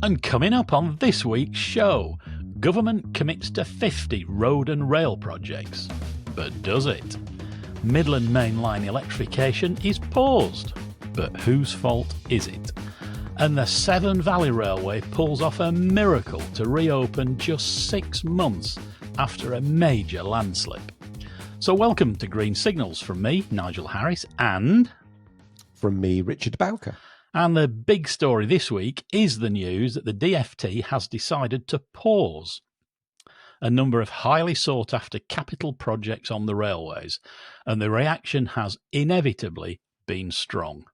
And coming up on this week's show, government commits to 50 road and rail projects. But does it? Midland Main Line Electrification is paused. But whose fault is it? And the Severn Valley Railway pulls off a miracle to reopen just 6 months after a major landslip. So welcome to Green Signals from me, Nigel Harris, and... from me, Richard Bowker. And the big story this week is the news that the DfT has decided to pause a number of highly sought-after capital projects on the railways, and the reaction has inevitably been strong.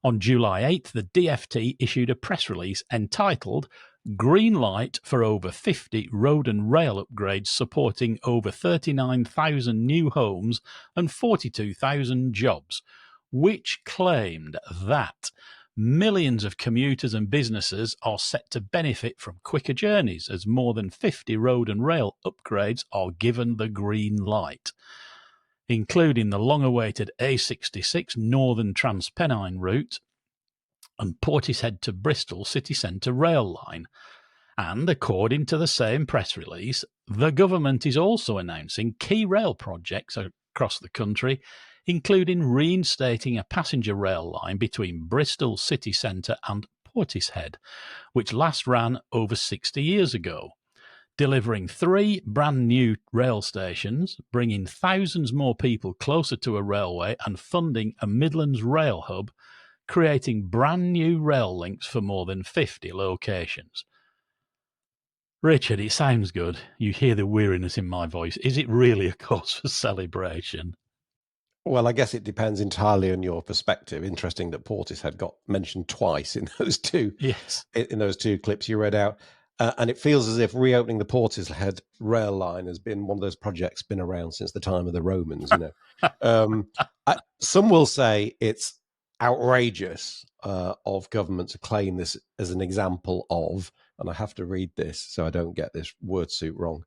On July 8th, the DfT issued a press release entitled Green Light for over 50 road and rail upgrades supporting over 39,000 new homes and 42,000 jobs, which claimed that millions of commuters and businesses are set to benefit from quicker journeys as more than 50 road and rail upgrades are given the green light, including the long-awaited A66 Northern Transpennine route and Portishead to Bristol city centre rail line. And according to the same press release, the government is also announcing key rail projects across the country, including reinstating a passenger rail line between Bristol city centre and Portishead, which last ran over 60 years ago, delivering 3 brand new rail stations, bringing thousands more people closer to a railway and funding a Midlands rail hub, creating brand new rail links for more than 50 locations. Richard, it sounds good. You hear the weariness in my voice. Is it really a cause for celebration? Well, I guess it depends entirely on your perspective. Interesting that Portishead got mentioned twice in those two clips you read out. And it feels as if reopening the Portishead rail line has been one of those projects been around since the time of the Romans, you know. Some will say it's outrageous of government to claim this as an example of, and I have to read this so I don't get this word suit wrong,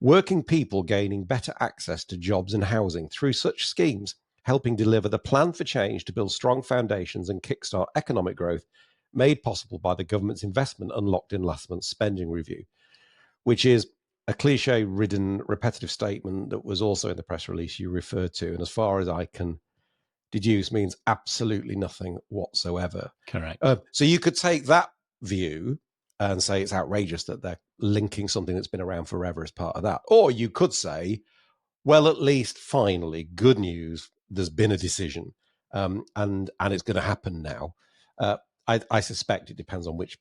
working people gaining better access to jobs and housing through such schemes, helping deliver the plan for change to build strong foundations and kickstart economic growth made possible by the government's investment unlocked in last month's spending review, which is a cliche-ridden, repetitive statement that was also in the press release you referred to, and as far as I can deduce, means absolutely nothing whatsoever. Correct. So you could take that view and say it's outrageous that they're linking something that's been around forever as part of that. Or you could say, well, at least finally, good news, there's been a decision, and it's going to happen now. I suspect it depends on which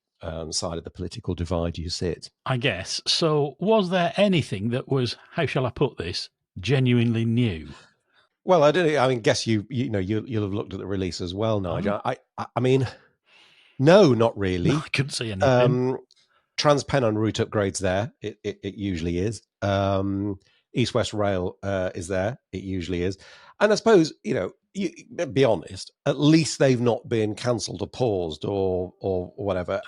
side of the political divide you sit. I guess. So was there anything that was, how shall I put this, genuinely new? Well, I don't. I mean, guess you'll have looked at the release as well, Nigel. I mean, no, not really. No, I couldn't see anything. Transpennine route upgrades there. It usually is. East West Rail is there. It usually is. And I suppose, you be honest, at least they've not been cancelled or paused or whatever.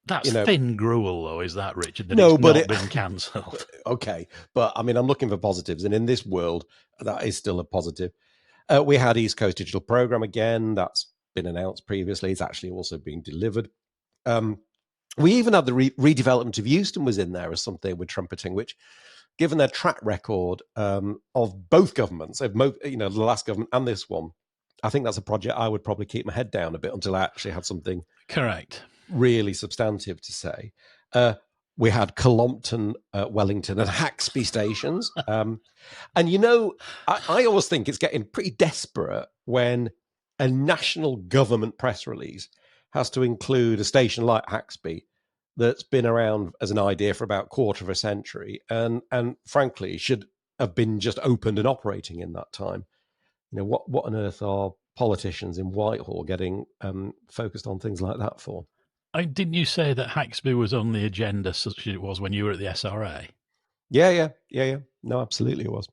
That's thin gruel, though, is that, Richard? No, but it's not been cancelled. Okay, but I mean, I'm looking for positives, and in this world, that is still a positive. We had East Coast Digital Programme again. That's been announced previously. It's actually also being delivered. We even had the redevelopment of Euston was in there as something we're trumpeting, which, given their track record of both governments, the last government and this one, I think that's a project I would probably keep my head down a bit until I actually had something correct, really substantive to say. We had Colompton, Wellington and Haxby stations. And, I always think it's getting pretty desperate when a national government press release has to include a station like Haxby that's been around as an idea for about a quarter of a century and frankly should have been just opened and operating in that time. What on earth are politicians in Whitehall getting focused on things like that for? Didn't you say that Haxby was on the agenda such as it was when you were at the SRA? Yeah. No, absolutely it was.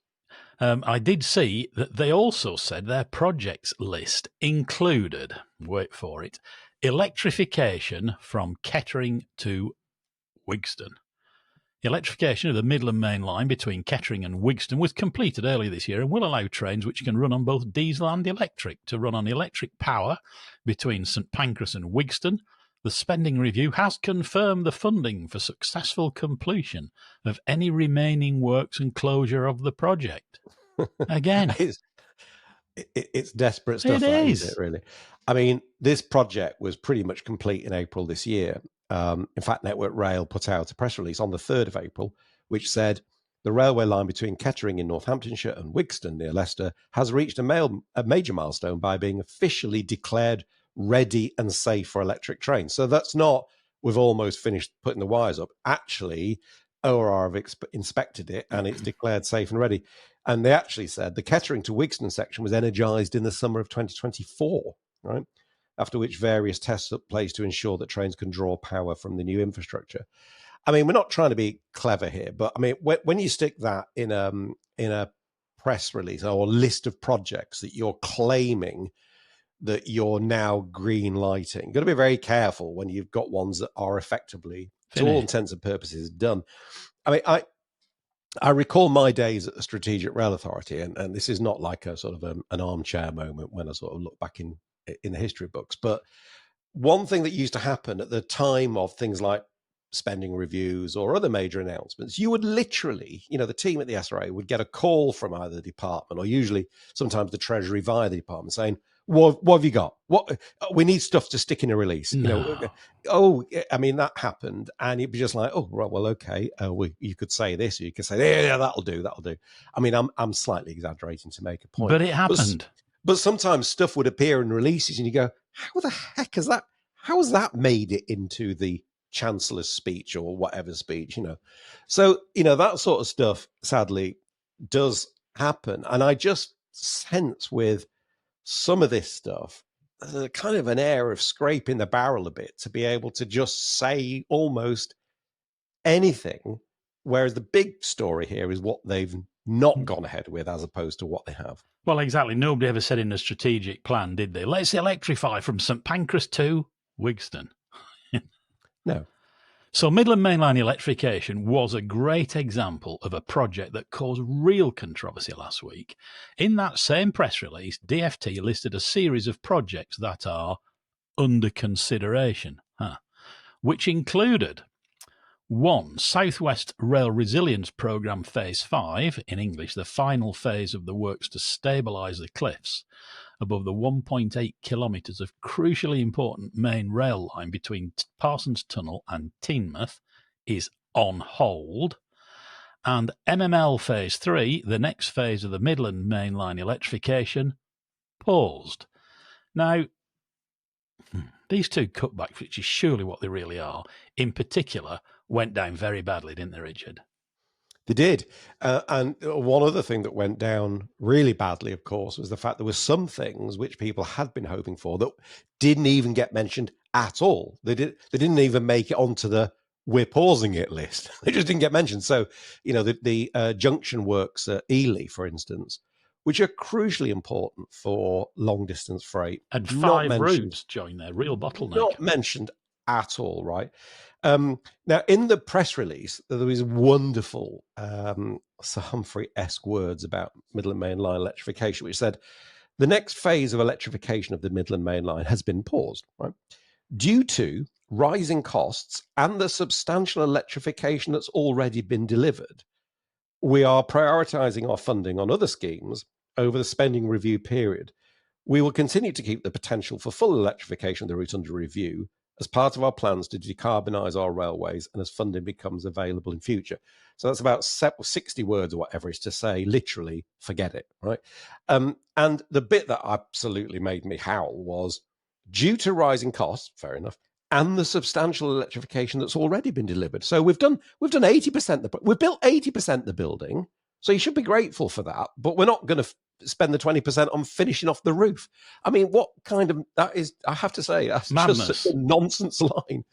I did see that they also said their projects list included, wait for it, electrification from Kettering to Wigston. The electrification of the Midland Main Line between Kettering and Wigston was completed earlier this year and will allow trains which can run on both diesel and electric to run on electric power between St Pancras and Wigston, The spending review has confirmed the funding for successful completion of any remaining works and closure of the project. Again. It's desperate stuff, isn't it, really? I mean, this project was pretty much complete in April this year. In fact, Network Rail put out a press release on the 3rd of April, which said the railway line between Kettering in Northamptonshire and Wigston near Leicester has reached a major milestone by being officially declared ready and safe for electric trains. So that's not, we've almost finished putting the wires up. Actually, ORR have inspected it and it's declared safe and ready. And they actually said the Kettering to Wigston section was energised in the summer of 2024, right? After which various tests took place to ensure that trains can draw power from the new infrastructure. I mean, we're not trying to be clever here, but I mean, when you stick that in a press release or list of projects that you're claiming that you're now green lighting, you've got to be very careful when you've got ones that are effectively, to all intents and purposes, done. I mean, I recall my days at the Strategic Rail Authority, and this is not like a sort of an armchair moment when I sort of look back in the history books, but one thing that used to happen at the time of things like spending reviews or other major announcements, you would literally, the team at the SRA would get a call from either the department or usually sometimes the Treasury via the department saying, what have you got? What we need stuff to stick in a release. I mean, that happened, and it'd be just like, oh, right, well, okay, you could say this, or you could say, yeah, that'll do. I mean, I'm slightly exaggerating to make a point, but it happened. But sometimes stuff would appear in releases, and you go, how the heck is that? How has that made it into the Chancellor's speech or whatever speech? So that sort of stuff, sadly, does happen, and I just sense with some of this stuff, there's kind of an air of scraping the barrel a bit to be able to just say almost anything, whereas the big story here is what they've not gone ahead with as opposed to what they have. Well, exactly. Nobody ever said in a strategic plan, did they? Let's electrify from St Pancras to Wigston. No. So Midland Mainline Electrification was a great example of a project that caused real controversy last week. In that same press release, DFT listed a series of projects that are under consideration, which included 1. South West Rail Resilience Programme Phase 5, in English, the final phase of the works to stabilise the cliffs above the 1.8 kilometres of crucially important main rail line between Parsons Tunnel and Teignmouth, is on hold. And MML Phase 3, the next phase of the Midland Mainline Electrification, paused. Now, these two cutbacks, which is surely what they really are, in particular, went down very badly, didn't they, Richard? They did. And one other thing that went down really badly, of course, was the fact there were some things which people had been hoping for that didn't even get mentioned at all. They didn't even make it onto the we're pausing it list. They just didn't get mentioned. So, the junction works at Ely, for instance, which are crucially important for long distance freight. And 5 routes join there, real bottleneck. Not mentioned at all, right? Now, in the press release, there was wonderful Sir Humphrey-esque words about Midland Main Line electrification, which said, the next phase of electrification of the Midland Main Line has been paused, right? Due to rising costs and the substantial electrification that's already been delivered. We are prioritising our funding on other schemes over the spending review period. We will continue to keep the potential for full electrification of the route under review as part of our plans to decarbonise our railways and as funding becomes available in future. So that's about 60 words or whatever is to say, literally, forget it, right? And the bit that absolutely made me howl was, due to rising costs, fair enough, and the substantial electrification that's already been delivered. So we've done 80%. We've built 80% of the building, so you should be grateful for that. But we're not going to spend the 20% on finishing off the roof. I mean, what kind of, that is, I have to say, that's madness. Just a nonsense line.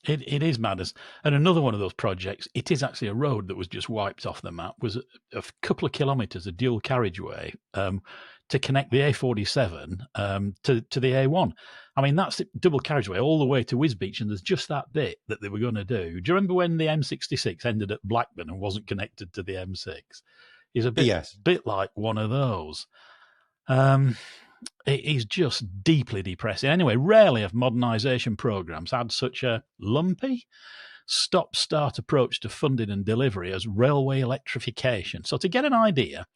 It is madness. And another one of those projects, it is actually a road that was just wiped off the map, was a couple of kilometres of dual carriageway to connect the A47 to the A1. I mean, that's double carriageway all the way to Wisbeach, and there's just that bit that they were going to do. Do you remember when the M66 ended at Blackburn and wasn't connected to the M6? It's a bit like one of those. It is just deeply depressing. Anyway, rarely have modernisation programmes had such a lumpy, stop-start approach to funding and delivery as railway electrification. So to get an idea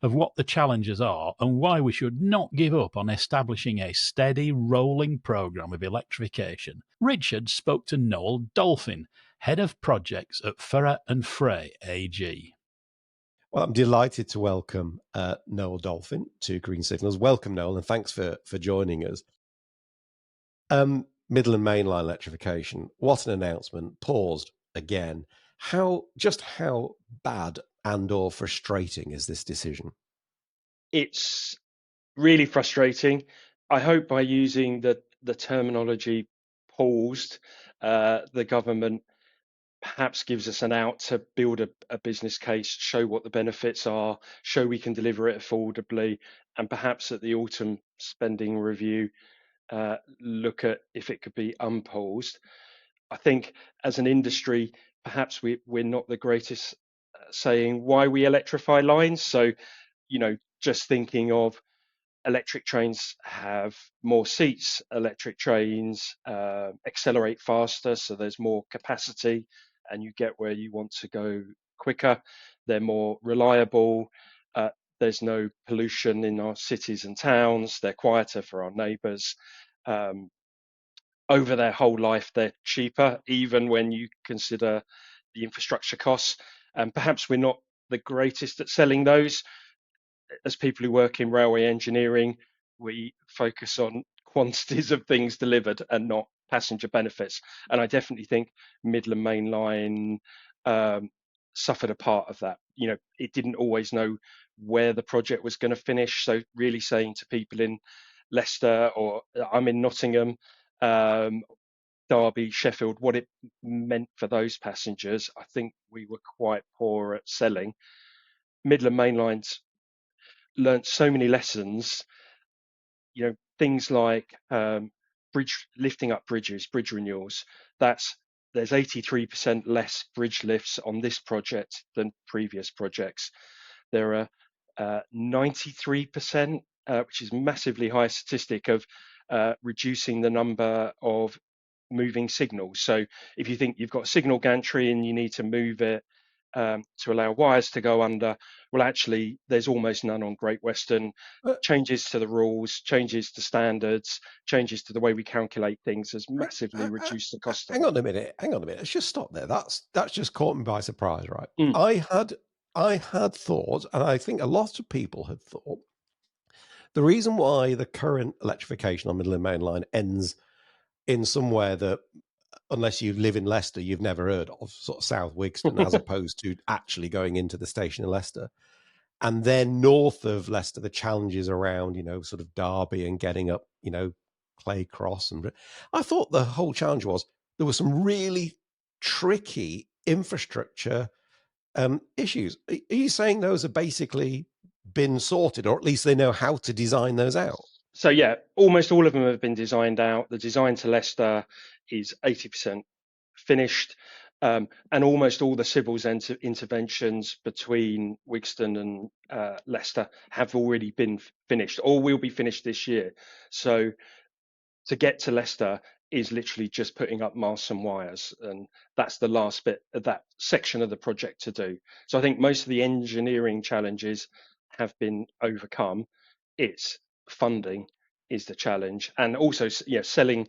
of what the challenges are and why we should not give up on establishing a steady, rolling programme of electrification, Richard spoke to Noel Dolphin, Head of Projects at Furrer and Frey AG. Well, I'm delighted to welcome Noel Dolphin to Green Signals. Welcome, Noel, and thanks for joining us. Midland Mainline Electrification, what an announcement, paused again. How bad and or frustrating is this decision? It's really frustrating. I hope by using the terminology paused, the government perhaps gives us an out to build a business case, show what the benefits are, show we can deliver it affordably, and perhaps at the autumn spending review, look at if it could be unpaused. I think as an industry, perhaps we're not the greatest at saying why we electrify lines. So, just thinking of electric trains have more seats, electric trains accelerate faster, so there's more capacity and you get where you want to go quicker. They're more reliable. There's no pollution in our cities and towns. They're quieter for our neighbours. Over their whole life, they're cheaper, even when you consider the infrastructure costs. And perhaps we're not the greatest at selling those. As people who work in railway engineering, we focus on quantities of things delivered and not passenger benefits. And I definitely think Midland Main Line suffered a part of that. It didn't always know where the project was going to finish. So really saying to people in Leicester, or I'm in Nottingham, Derby, Sheffield, what it meant for those passengers, I think we were quite poor at selling. Midland Main Line's learnt so many lessons, things like lifting up bridges, bridge renewals. There's 83% less bridge lifts on this project than previous projects. There are 93%, which is a massively high statistic, of reducing the number of moving signals. So if you think you've got a signal gantry and you need to move it to allow wires to go under, well, actually, there's almost none on Great Western. Changes to the rules, changes to standards, changes to the way we calculate things has massively reduced the cost. Hang on a minute. Let's just stop there. That's just caught me by surprise, right? Mm. I had thought, and I think a lot of people had thought, the reason why the current electrification on Midland Main Line ends in somewhere that, unless you live in Leicester, you've never heard of, sort of South Wigston, as opposed to actually going into the station in Leicester. And then north of Leicester, the challenges around, sort of Derby and getting up, Clay Cross. And I thought the whole challenge was there were some really tricky infrastructure issues. Are you saying those have basically been sorted, or at least they know how to design those out? So yeah, almost all of them have been designed out. The design to Leicester is 80% finished, and almost all the civils interventions between Wigston and Leicester have already been finished, or will be finished this year. So to get to Leicester is literally just putting up masts and wires, and that's the last bit of that section of the project to do. So I think most of the engineering challenges have been overcome. It's funding is the challenge, and also selling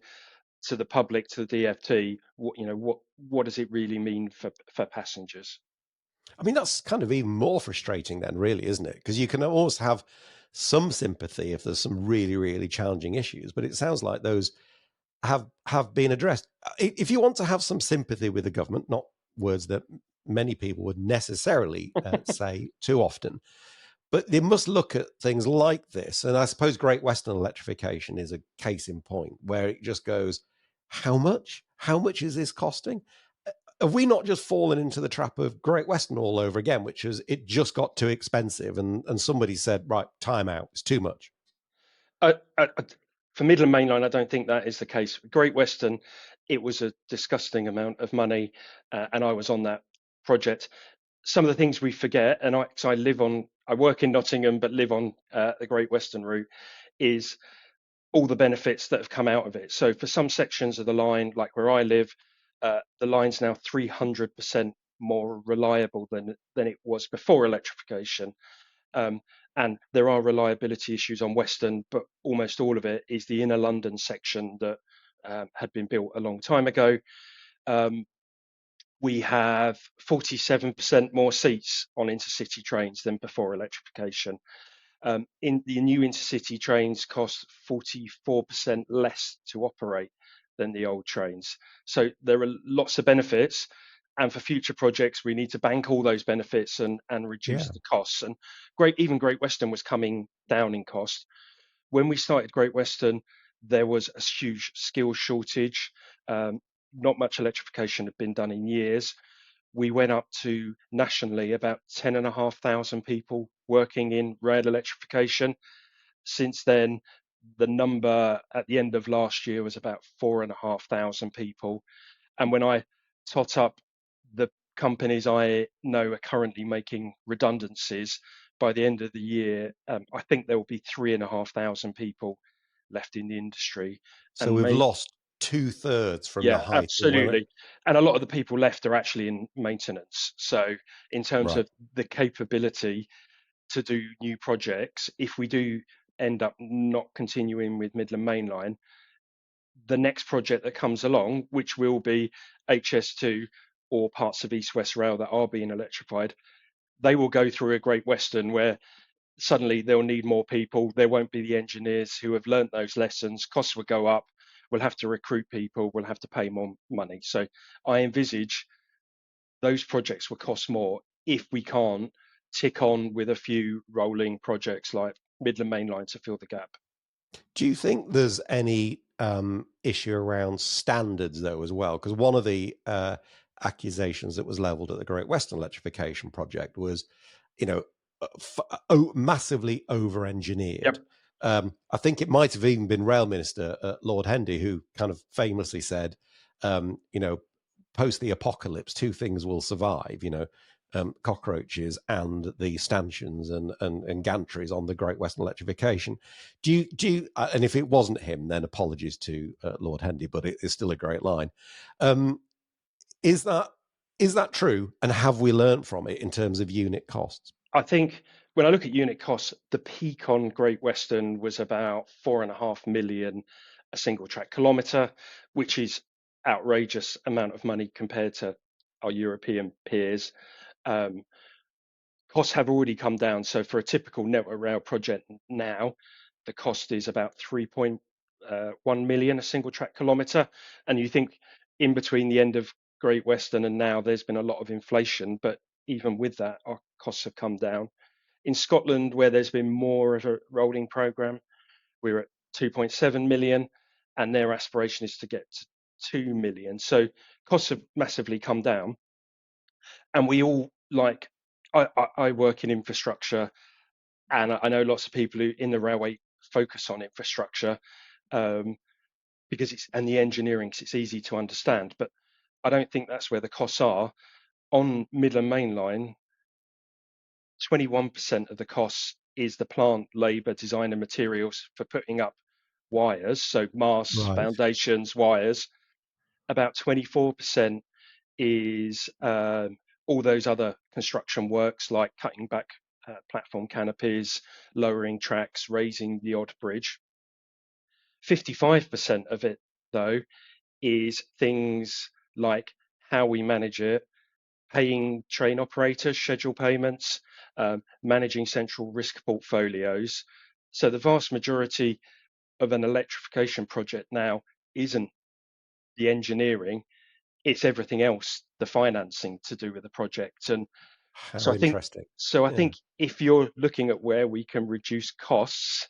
to the public, to the DFT, what does it really mean for passengers? I mean, that's kind of even more frustrating then, really, isn't it? Because you can almost have some sympathy if there's some really, really challenging issues, but it sounds like those have been addressed. If you want to have some sympathy with the government, not words that many people would necessarily say too often, but they must look at things like this. And I suppose Great Western Electrification is a case in point, where it just goes, how much? How much is this costing? Have we not just fallen into the trap of Great Western all over again, which is it just got too expensive and somebody said, right, time out, it's too much? For Midland Mainline, I don't think that is the case. Great Western, it was a disgusting amount of money, and I was on that project. Some of the things we forget, and I work in Nottingham but live on the Great Western route, is all the benefits that have come out of it. So for some sections of the line, like where I live, the line's now 300% more reliable than it was before electrification. And there are reliability issues on Western, but almost all of it is the inner London section that had been built a long time ago. We have 47% more seats on intercity trains than before electrification. In the new intercity trains cost 44% less to operate than the old trains. So there are lots of benefits. And for future projects, we need to bank all those benefits and reduce the costs. And even Great Western was coming down in cost. When we started Great Western, there was a huge skill shortage. Not much electrification had been done in years. We went up to nationally about 10,500 people working in rail electrification. Since then, the number at the end of last year was about 4,500 people. And when I tot up the companies I know are currently making redundancies, by the end of the year, I think there will be 3,500 people left in the industry. So we've lost 2/3 from the Yeah, height of when absolutely. And a lot of the people left are actually in maintenance. So in terms right. of the capability to do new projects, if we do end up not continuing with Midland Mainline, the next project that comes along, which will be HS2 or parts of East West Rail that are being electrified, they will go through a Great Western where suddenly they'll need more people. There won't be the engineers who have learnt those lessons. Costs will go up. We'll have to recruit people. We'll have to pay more money. So I envisage those projects will cost more if we can't tick on with a few rolling projects like Midland Main Line to fill the gap. Do you think there's any issue around standards though as well? Because one of the accusations that was levelled at the Great Western Electrification project was, you know, massively over-engineered. Yep. I think it might have even been Rail Minister Lord Hendy who kind of famously said, you know, post the apocalypse, two things will survive, you know, cockroaches and the stanchions and gantries on the Great Western Electrification. Do you and if it wasn't him, then apologies to Lord Hendy, but it is still a great line. Is that true? And have we learned from it in terms of unit costs? I think when I look at unit costs, the peak on Great Western was about 4.5 million a single track kilometre, which is outrageous amount of money compared to our European peers. Costs have already come down. So for a typical network rail project now, the cost is about 3.1 million a single track kilometre. And you think in between the end of Great Western and now, there's been a lot of inflation, but even with that, our costs have come down. In Scotland, where there's been more of a rolling programme, we're at 2.7 million, and their aspiration is to get to 2 million. So costs have massively come down. And we all I work in infrastructure, and I know lots of people who in the railway focus on infrastructure because and the engineering, because it's easy to understand. But I don't think that's where the costs are. On Midland Main Line, 21% of the costs is the plant, labour, design and materials for putting up wires, so masts, Right. foundations, wires. About 24% is all those other construction works like cutting back platform canopies, lowering tracks, raising the odd bridge. 55% of it, though, is things like how we manage it, paying train operators, schedule payments, managing central risk portfolios. So the vast majority of an electrification project now isn't the engineering, it's everything else, the financing to do with the project. And How so interesting. I think if you're looking at where we can reduce costs,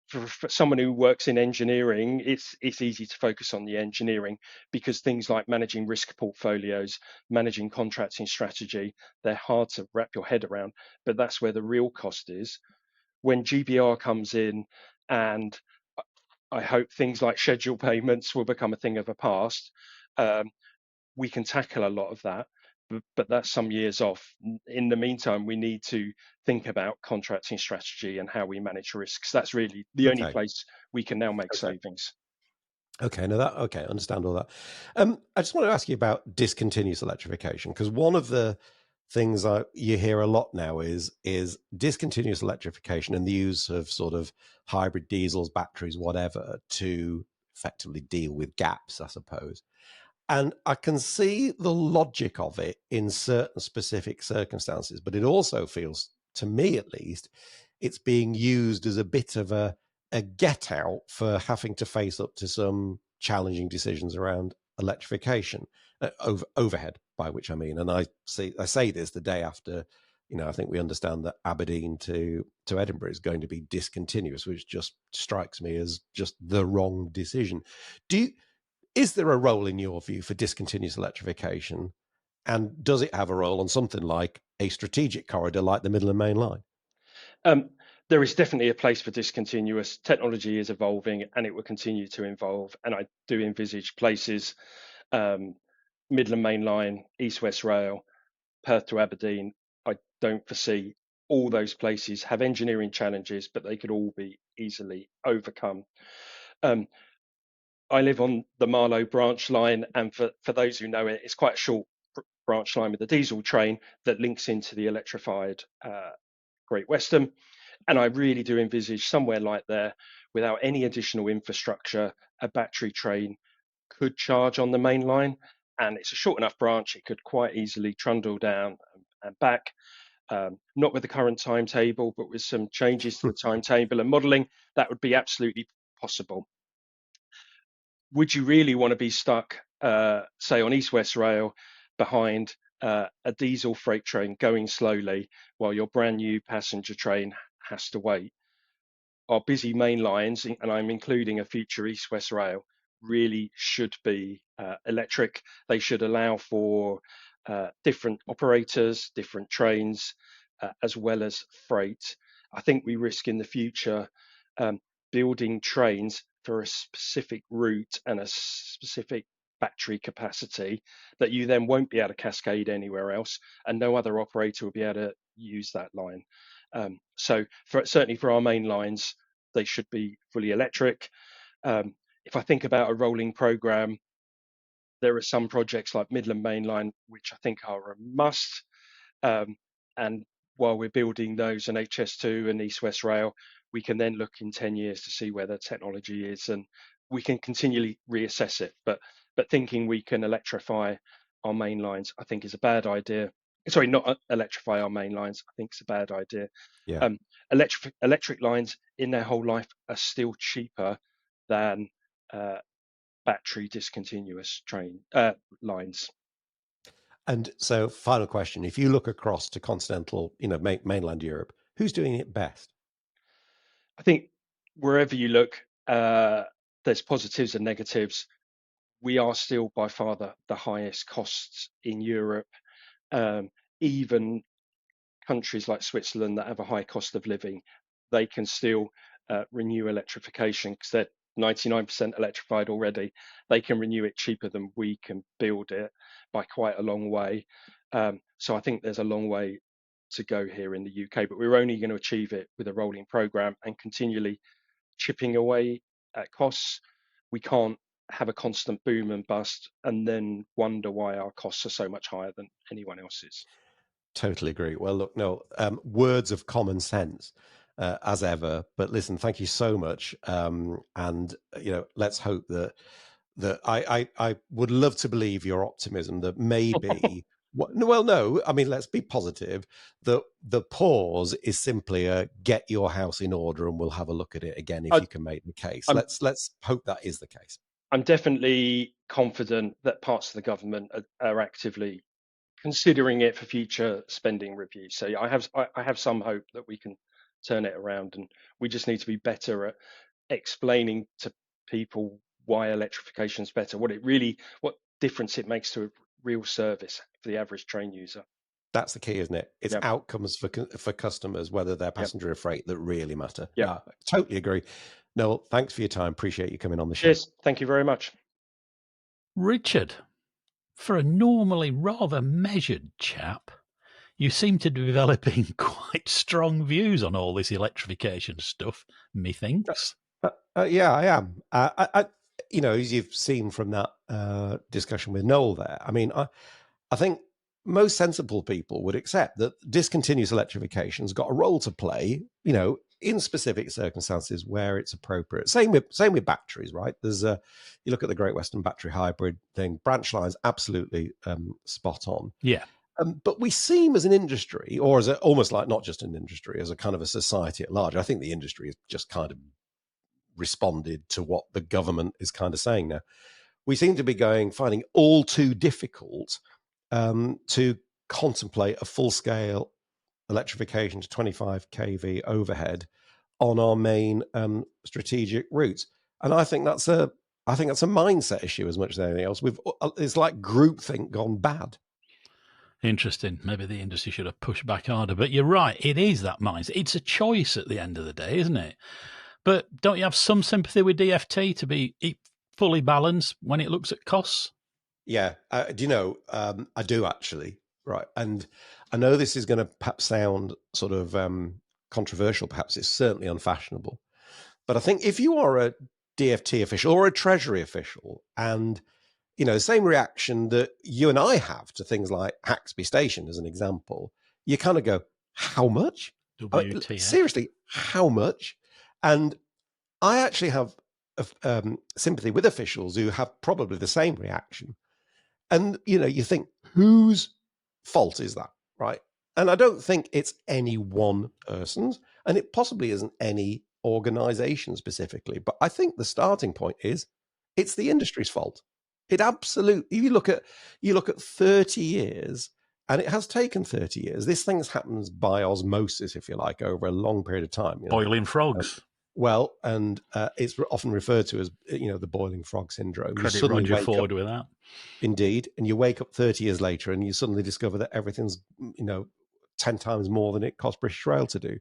for someone who works in engineering, it's easy to focus on the engineering because things like managing risk portfolios, managing contracting strategy, they're hard to wrap your head around, but that's where the real cost is. When GBR comes in, and I hope things like schedule payments will become a thing of the past, we can tackle a lot of that. but that's some years off. In the meantime, we need to think about contracting strategy and how we manage risks. That's really the only place we can now make savings. Okay, understand all that. I just want to ask you about discontinuous electrification, because one of the things you hear a lot now is discontinuous electrification and the use of sort of hybrid diesels, batteries, whatever, to effectively deal with gaps, I suppose. And I can see the logic of it in certain specific circumstances, but it also feels, to me at least, it's being used as a bit of a get out for having to face up to some challenging decisions around electrification, overhead, by which I mean. And I say this the day after, I think we understand that Aberdeen to Edinburgh is going to be discontinuous, which just strikes me as just the wrong decision. Is there a role, in your view, for discontinuous electrification? And does it have a role on something like a strategic corridor like the Midland Main Line? There is definitely a place for discontinuous. Technology is evolving and it will continue to evolve. And I do envisage places, Midland Main Line, East West Rail, Perth to Aberdeen. I don't foresee all those places have engineering challenges, but they could all be easily overcome. I live on the Marlow branch line, and for those who know it, it's quite a short branch line with a diesel train that links into the electrified Great Western. And I really do envisage somewhere like there, without any additional infrastructure, a battery train could charge on the main line. And it's a short enough branch, it could quite easily trundle down and back. Not with the current timetable, but with some changes to the timetable and modelling, that would be absolutely possible. Would you really want to be stuck, say, on East West Rail behind a diesel freight train going slowly while your brand new passenger train has to wait? Our busy main lines, and I'm including a future East West Rail, really should be electric. They should allow for different operators, different trains, as well as freight. I think we risk in the future building trains for a specific route and a specific battery capacity that you then won't be able to cascade anywhere else, and no other operator will be able to use that line. So certainly for our main lines, they should be fully electric. If I think about a rolling program, there are some projects like Midland Main Line, which I think are a must. And while we're building those and HS2 and East West Rail, we can then look in 10 years to see where the technology is, and we can continually reassess it. But thinking we can electrify our main lines, I think, is a bad idea. Sorry, not electrify our main lines, I think it's a bad idea. Yeah. Electric lines in their whole life are still cheaper than battery discontinuous train lines. And so, final question: if you look across to continental, mainland Europe, who's doing it best? I think wherever you look, there's positives and negatives. We are still by far the highest costs in Europe. Even countries like Switzerland that have a high cost of living, they can still renew electrification because they're 99% electrified already. They can renew it cheaper than we can build it by quite a long way. So I think there's a long way to go here in the UK, but we're only going to achieve it with a rolling program and continually chipping away at costs. We can't have a constant boom and bust and then wonder why our costs are so much higher than anyone else's. Totally agree. Well, look, no, words of common sense as ever. But listen, thank you so much. And let's hope that I would love to believe your optimism that maybe. Well, no, I mean, let's be positive. The pause is simply a get your house in order and we'll have a look at it again if you can make the case. Let's hope that is the case. I'm definitely confident that parts of the government are actively considering it for future spending reviews. So I have some hope that we can turn it around, and we just need to be better at explaining to people why electrification is better, what difference it makes to a real service for the average train user. That's the key, isn't it? It's outcomes for customers, whether they're passenger or freight, that really matter. Yeah, totally agree. Noel, thanks for your time. Appreciate you coming on the show. Cheers. Thank you very much. Richard, for a normally rather measured chap, you seem to be developing quite strong views on all this electrification stuff, methinks. Yeah, I am. As you've seen from that discussion with Noel there, I mean, I think most sensible people would accept that discontinuous electrification's got a role to play, in specific circumstances where it's appropriate. Same with batteries, right? There's you look at the Great Western Battery Hybrid thing, branch lines absolutely spot on. Yeah. But we seem as an industry, or as almost like not just an industry, as a kind of a society at large. I think the industry has just kind of responded to what the government is kind of saying now. We seem to be finding all too difficult to contemplate a full-scale electrification to 25 kV overhead on our main strategic routes, and I think that's a mindset issue as much as anything else. It's like groupthink gone bad. Interesting. Maybe the industry should have pushed back harder. But you're right. It is that mindset. It's a choice at the end of the day, isn't it? But don't you have some sympathy with DFT to be fully balanced when it looks at costs? Yeah. I do actually. Right. And I know this is going to perhaps sound sort of controversial. Perhaps it's certainly unfashionable. But I think if you are a DFT official or a Treasury official, and the same reaction that you and I have to things like Haxby Station, as an example, you kind of go, how much? Seriously, how much? And I actually have sympathy with officials who have probably the same reaction. And, you think, whose fault is that, right? And I don't think it's any one person's, and it possibly isn't any organization specifically. But I think the starting point is it's the industry's fault. It absolutely, if you look at 30 years, and it has taken 30 years. This thing happens by osmosis, if you like, over a long period of time. Boiling frogs. And it's often referred to as, the boiling frog syndrome. Credit Roger Ford with that. Indeed. And you wake up 30 years later and you suddenly discover that everything's, 10 times more than it cost British Rail to do.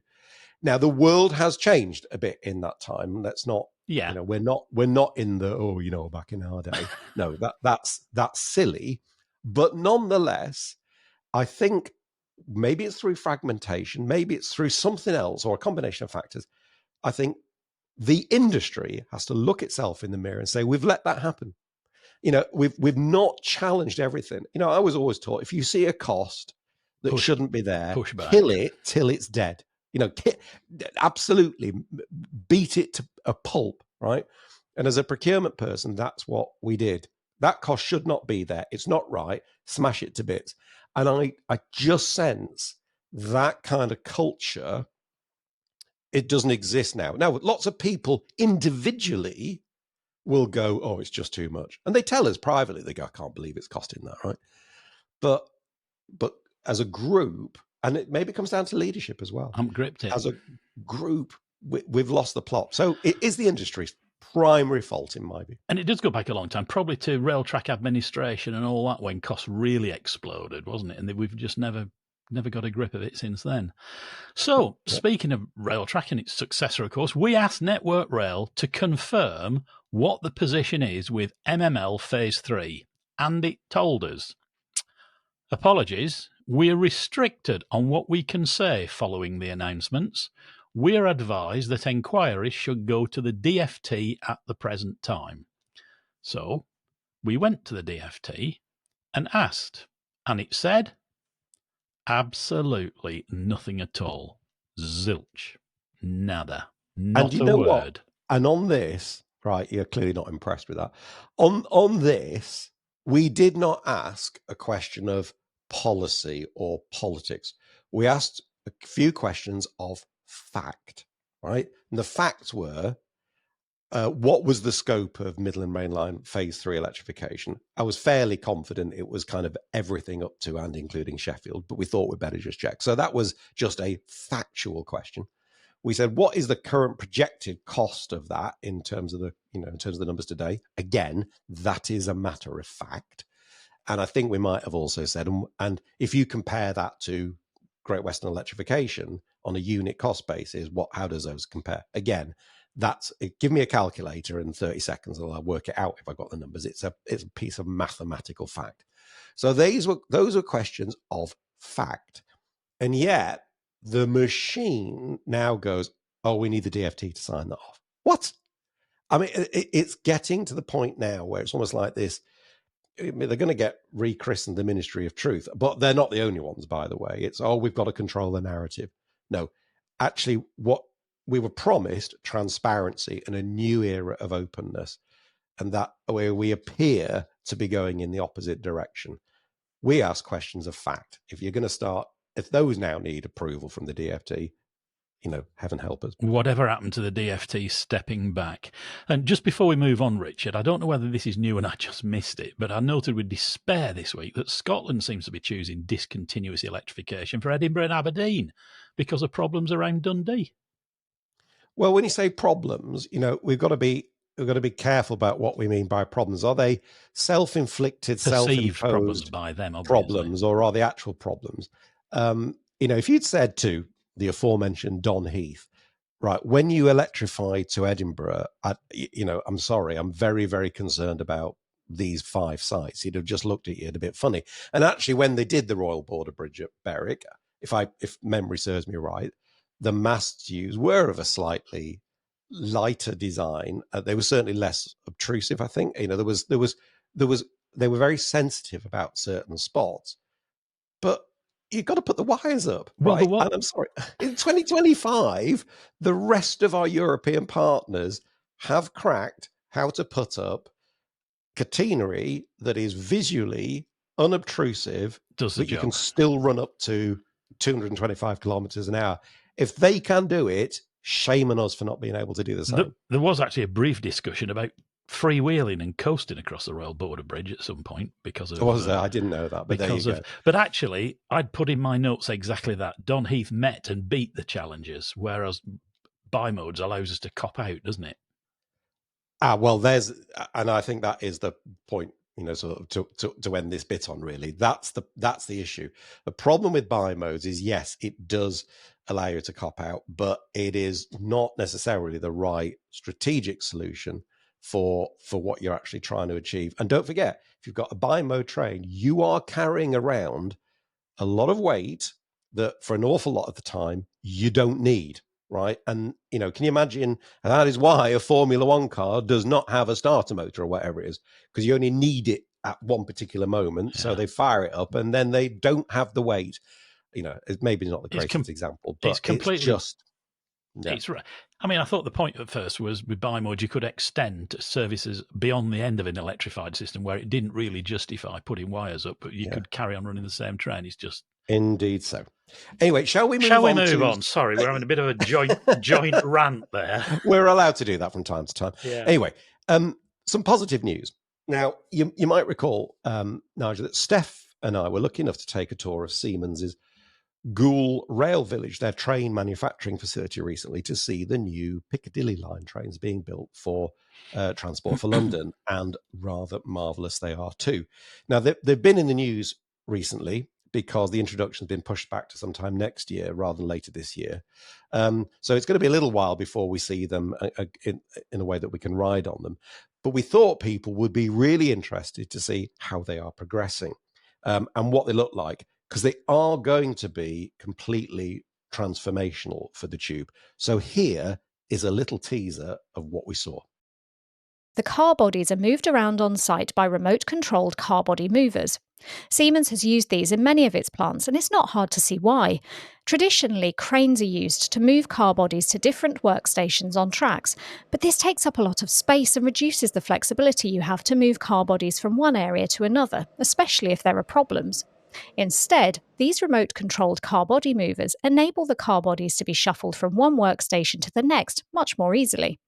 Now, the world has changed a bit in that time. Let's not, we're not in the, back in our day. No, that's silly. But nonetheless, I think maybe it's through fragmentation, maybe it's through something else or a combination of factors. I think the industry has to look itself in the mirror and say, we've let that happen. We've not challenged everything. I was always taught, if you see a cost that shouldn't be there, kill it till it's dead. Absolutely beat it to a pulp, right? And as a procurement person, that's what we did. That cost should not be there. It's not right. Smash it to bits. And I just sense that kind of culture, it doesn't exist now. Now, lots of people individually will go, oh, it's just too much. And they tell us privately, they go, I can't believe it's costing that, right? But as a group, and it maybe comes down to leadership as well. I'm gripped it. As a group, we've lost the plot. So it is the industry's primary fault, in my view. And it does go back a long time, probably to rail track administration and all that when costs really exploded, wasn't it? And we've just never got a grip of it since then. So, speaking of rail track and its successor, of course, we asked Network Rail to confirm what the position is with MML Phase 3, and it told us. Apologies, we're restricted on what we can say following the announcements. We're advised that enquiries should go to the DFT at the present time. So, we went to the DFT and asked, and it said, absolutely nothing at all. Zilch. Nada. Not and a word. What? And on this, right, you're clearly not impressed with that. On this, we did not ask a question of policy or politics. We asked a few questions of fact, right? And the facts were, what was the scope of Midland Mainline Phase 3 electrification? I was fairly confident it was kind of everything up to and including Sheffield, but we thought we'd better just check. So that was just a factual question. We said, what is the current projected cost of that in terms of the numbers today? Again, that is a matter of fact. And I think we might have also said, and if you compare that to Great Western Electrification on a unit cost basis, how does those compare? Again, give me a calculator in 30 seconds and I'll work it out if I got the numbers. It's a piece of mathematical fact. So those were questions of fact. And yet the machine now goes, oh, we need the DFT to sign that off. What? I mean, it's getting to the point now where it's almost like this. They're going to get rechristened the Ministry of Truth, but they're not the only ones, by the way. It's, we've got to control the narrative. No, actually, what we were promised, transparency and a new era of openness, and that where we appear to be going in the opposite direction. We ask questions of fact. If you're going to start, if those now need approval from the DFT, heaven help us. Whatever happened to the DFT stepping back? And just before we move on, Richard, I don't know whether this is new and I just missed it, but I noted with despair this week that Scotland seems to be choosing discontinuous electrification for Edinburgh and Aberdeen because of problems around Dundee. Well, when you say problems, we've got to be careful about what we mean by problems. Are they self-inflicted, self-imposed problems by them, obviously, problems, or are they actual problems? If you'd said to the aforementioned Don Heath, right, when you electrify to Edinburgh, I'm sorry, I'm very, very concerned about these 5 sites, he'd have just looked at you a bit funny. And actually, when they did the Royal Border Bridge at Berwick, if memory serves me right, the masts used were of a slightly lighter design. They were certainly less obtrusive, I think. They were very sensitive about certain spots, but you've got to put the wires up, right? And I'm sorry, in 2025, the rest of our European partners have cracked how to put up catenary that is visually unobtrusive, but you can still run up to 225 kilometers an hour. If they can do it, shame on us for not being able to do the same. There was actually a brief discussion about freewheeling and coasting across the Royal Border Bridge at some point because of... Was there? I didn't know that, but there you go. But actually, I'd put in my notes exactly that. Don Heath met and beat the challengers, whereas bimodes allows us to cop out, doesn't it? Well, and I think that is the point, sort of to end this bit on, really. That's the issue. The problem with bimodes is, yes, it does allow you to cop out, but it is not necessarily the right strategic solution for what you're actually trying to achieve. And don't forget, if you've got a bimode train, you are carrying around a lot of weight that for an awful lot of the time you don't need, right? And, can you imagine? And that is why a Formula One car does not have a starter motor or whatever it is, because you only need it at one particular moment. Yeah. So they fire it up and then they don't have the weight. It's maybe not the greatest example, but it's just... Yeah. It's right. I mean, I thought the point at first was with bimode, you could extend services beyond the end of an electrified system where it didn't really justify putting wires up, but you could carry on running the same train. It's just... Indeed so. Anyway, shall we move on? Sorry, we're having a bit of a joint rant there. We're allowed to do that from time to time. Yeah. Anyway, some positive news. Now, you might recall, Nigel, that Stef and I were lucky enough to take a tour of Siemens's Goole Rail Village, their train manufacturing facility, recently to see the new Piccadilly Line trains being built for Transport for London, and rather marvellous they are too. Now, they've been in the news recently because the introduction has been pushed back to sometime next year rather than later this year. So it's going to be a little while before we see them in a way that we can ride on them. But we thought people would be really interested to see how they are progressing and what they look like, because they are going to be completely transformational for the tube. So here is a little teaser of what we saw. The car bodies are moved around on site by remote-controlled car body movers. Siemens has used these in many of its plants, and it's not hard to see why. Traditionally, cranes are used to move car bodies to different workstations on tracks, but this takes up a lot of space and reduces the flexibility you have to move car bodies from one area to another, especially if there are problems. Instead, these remote-controlled car body movers enable the car bodies to be shuffled from one workstation to the next much more easily.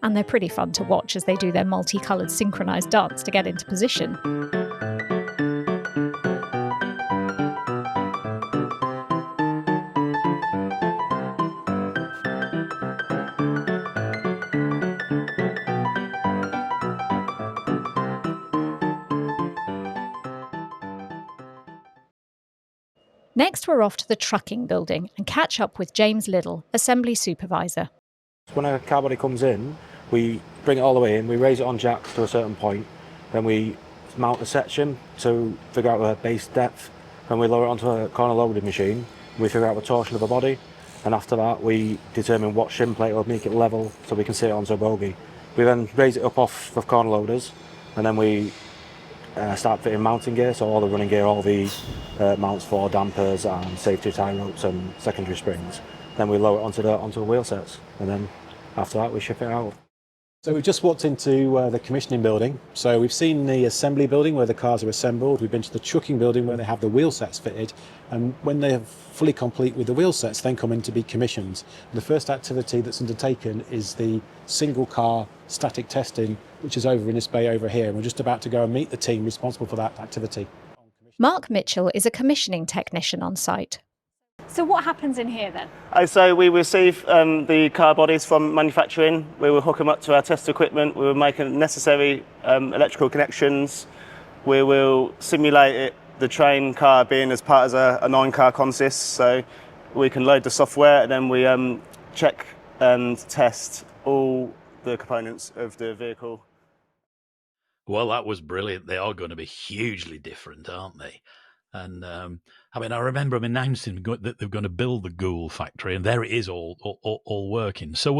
And they're pretty fun to watch as they do their multicoloured synchronised dance to get into position. Next, we're off to the trucking building and catch up with James Liddell, Assembly Supervisor. When a car body comes in, we bring it all the way in, we raise it on jacks to a certain point, then we mount the section to figure out the base depth, then we lower it onto a corner loading machine, we figure out the torsion of the body, and after that we determine what shim plate will make it level so we can sit it onto a bogie. We then raise it up off of corner loaders, and then we start fitting mounting gear, so all the running gear, all the mounts for dampers and safety tie ropes and secondary springs. Then we lower it onto wheel sets, and then after that we ship it out. So we've just walked into the commissioning building. So we've seen the assembly building where the cars are assembled. We've been to the trucking building where they have the wheel sets fitted. And when they're fully complete with the wheel sets, then come in to be commissioned. And the first activity that's undertaken is the single car static testing, which is over in this bay over here. And we're just about to go and meet the team responsible for that activity. Mark Mitchell is a commissioning technician on site. So what happens in here then? So we receive the car bodies from manufacturing. We will hook them up to our test equipment. We will make necessary electrical connections. We will simulate the train car being as part of a 9-car consist. So we can load the software and then we check and test all the components of the vehicle. Well, that was brilliant. They are going to be hugely different, aren't they? And I mean, I remember them announcing that they're going to build the Ghoul factory, and there it is, all working. So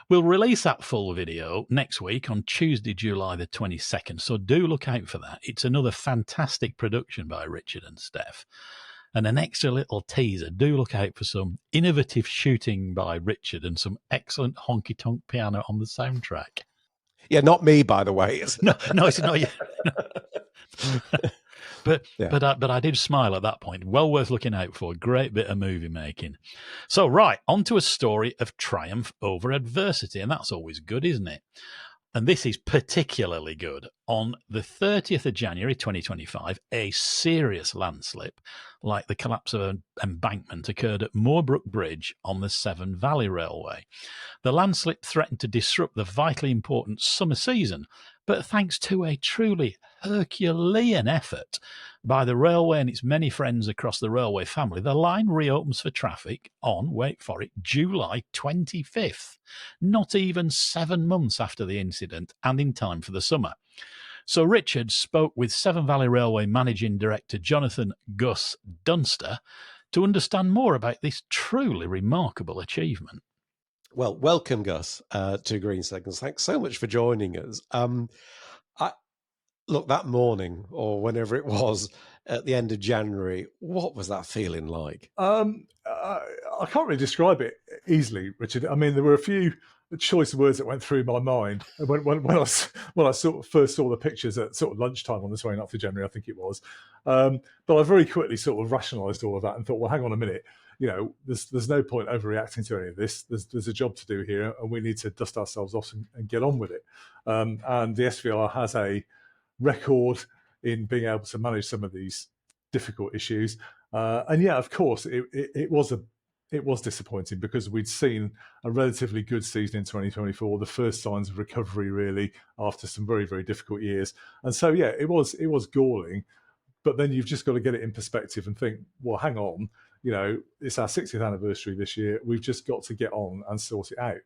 we'll release that full video next week on Tuesday, July the 22nd. So do look out for that. It's another fantastic production by Richard and Stef. And an extra little teaser, do look out for some innovative shooting by Richard and some excellent honky-tonk piano on the soundtrack. Yeah, not me, by the way. No, it's not you. But I did smile at that point. Well worth looking out for. Great bit of movie making. So, right, on to a story of triumph over adversity. And that's always good, isn't it? And this is particularly good. On the 30th of January 2025, a serious landslip, like the collapse of an embankment, occurred at Moorbrook Bridge on the Severn Valley Railway. The landslip threatened to disrupt the vitally important summer season, but thanks to a truly Herculean effort by the railway and its many friends across the railway family, the line reopens for traffic on, wait for it, July 25th, not even 7 months after the incident and in time for the summer. So Richard spoke with Severn Valley Railway Managing Director Jonathan Gus Dunster to understand more about this truly remarkable achievement. Well, welcome, Gus, to Green Seconds. Thanks so much for joining us. Look, that morning, or whenever it was, at the end of January, what was that feeling like? I can't really describe it easily, Richard. I mean, there were a few choice words that went through my mind when I sort of first saw the pictures at sort of lunchtime on the 29th of January, I think it was. But I very quickly sort of rationalised all of that and thought, well, hang on a minute. You know, there's no point overreacting to any of this. There's a job to do here, and we need to dust ourselves off and get on with it. And the SVR has a record in being able to manage some of these difficult issues. And yeah, of course, it was disappointing because we'd seen a relatively good season in 2024, the first signs of recovery really after some very, very difficult years. And so yeah, it was galling. But then you've just got to get it in perspective and think, well, hang on. You know, it's our 60th anniversary this year. We've just got to get on and sort it out.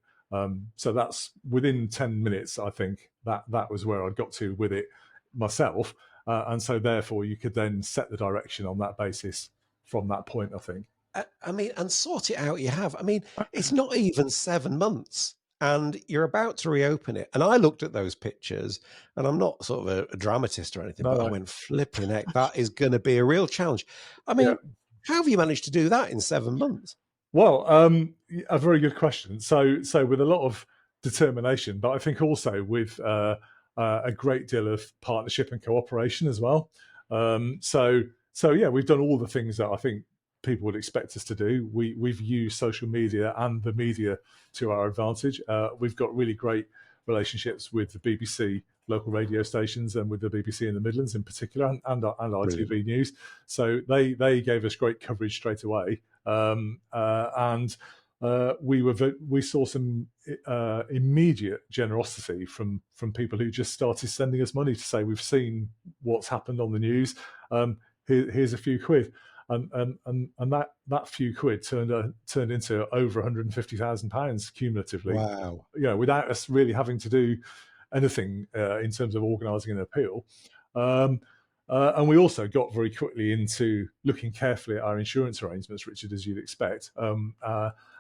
So that's within 10 minutes, I think, that was where I got to with it myself. And so therefore, you could then set the direction on that basis from that point, I think. I mean, and sort it out you have. I mean, it's not even 7 months. And you're about to reopen it. And I looked at those pictures, and I'm not sort of a dramatist or anything, but I went, flipping heck, that is going to be a real challenge. I mean, how have you managed to do that in 7 months? Well, a very good question. So with a lot of determination, but I think also with a great deal of partnership and cooperation as well. So yeah, we've done all the things that I think people would expect us to do. We've used social media and the media to our advantage. We've got really great relationships with the BBC local radio stations and with the BBC in the Midlands in particular, and ITV News. So they gave us great coverage straight away, and we saw some immediate generosity from people who just started sending us money to say, we've seen what's happened on the news. Here's a few quid. and that few quid turned into over £150,000 cumulatively. Wow. Without us really having to do anything in terms of organising an appeal. And we also got very quickly into looking carefully at our insurance arrangements, Richard, as you'd expect.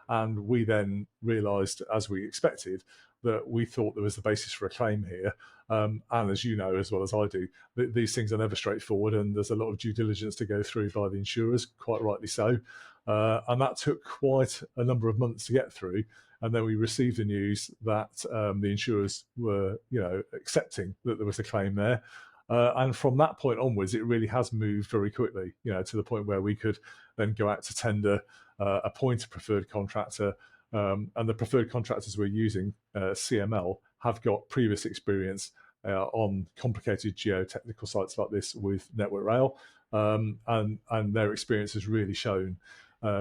And we then realised, as we expected, that we thought there was the basis for a claim here. And as you know, as well as I do, these things are never straightforward, and there's a lot of due diligence to go through by the insurers, quite rightly so. And that took quite a number of months to get through. And then we received the news that the insurers were, accepting that there was a claim there. And from that point onwards, it really has moved very quickly, to the point where we could then go out to tender, appoint a preferred contractor, and the preferred contractors we're using, CML, have got previous experience on complicated geotechnical sites like this with Network Rail, and their experience has really shown.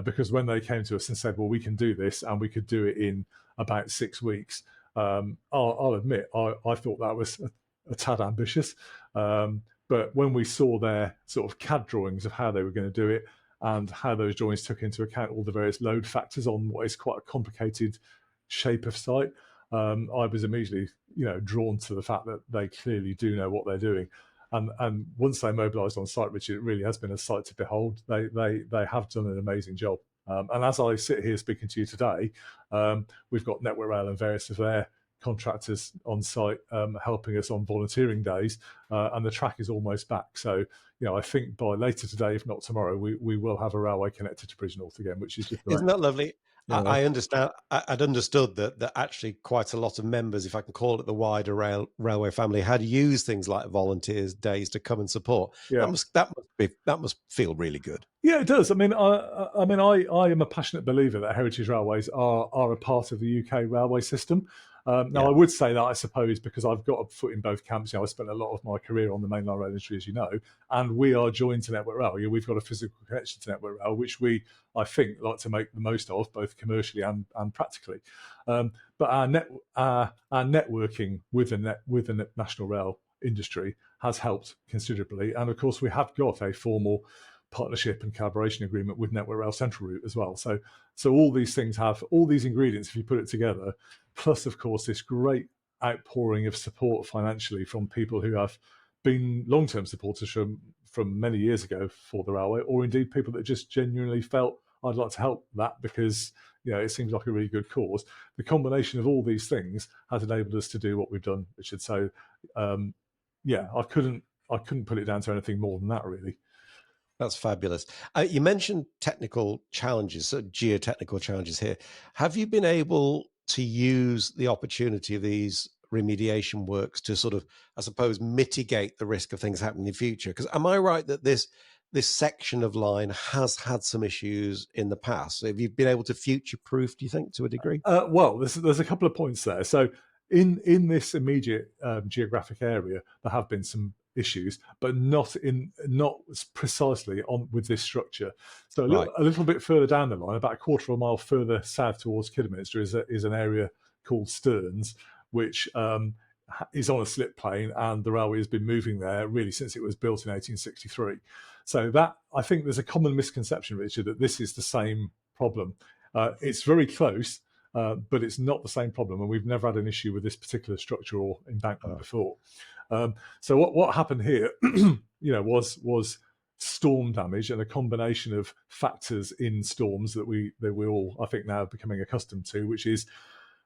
Because when they came to us and said, well, we can do this, and we could do it in about 6 weeks, I'll admit, I thought that was a tad ambitious. But when we saw their sort of CAD drawings of how they were going to do it, and how those drawings took into account all the various load factors on what is quite a complicated shape of site, I was immediately, drawn to the fact that they clearly do know what they're doing. And once they mobilised on site, Richard, it really has been a sight to behold. They have done an amazing job. And as I sit here speaking to you today, we've got Network Rail and various of their contractors on site helping us on volunteering days, and the track is almost back. So, I think by later today, if not tomorrow, we will have a railway connected to Bridgnorth again, which is just Isn't that lovely? I understand. I'd understood that actually quite a lot of members, if I can call it the wider railway family, had used things like volunteers days to come and support. Yeah. That must feel really good. Yeah, it does. I mean, I am a passionate believer that heritage railways are a part of the UK railway system. Now, I would say that, I suppose, because I've got a foot in both camps. I spent a lot of my career on the mainline rail industry, as you know, and we are joined to Network Rail. We've got a physical connection to Network Rail, which we, I think, like to make the most of, both commercially and practically. But our networking with the national rail industry has helped considerably, and of course, we have got a formal partnership and collaboration agreement with Network Rail Central Route as well. So all these things have all these ingredients, if you put it together, plus of course this great outpouring of support financially from people who have been long-term supporters from many years ago for the railway, or indeed people that just genuinely felt, I'd like to help that because it seems like a really good cause. The combination of all these things has enabled us to do what we've done, Richard. So I couldn't put it down to anything more than that, really. That's fabulous. You mentioned technical challenges, so geotechnical challenges here. Have you been able to use the opportunity of these remediation works to sort of, I suppose, mitigate the risk of things happening in the future? Because am I right that this section of line has had some issues in the past? So have you been able to future-proof, do you think, to a degree? Well, there's a couple of points there. So in this immediate geographic area, there have been some issues, but not precisely with this structure. So a little bit further down the line, about a quarter of a mile further south towards Kidderminster, is an area called Stearns, which is on a slip plane, and the railway has been moving there really since it was built in 1863. So that, I think there's a common misconception, Richard, that this is the same problem. It's very close, but it's not the same problem, and we've never had an issue with this particular structure or embankment before. So what happened here, was storm damage and a combination of factors in storms that we all, I think, now are becoming accustomed to, which is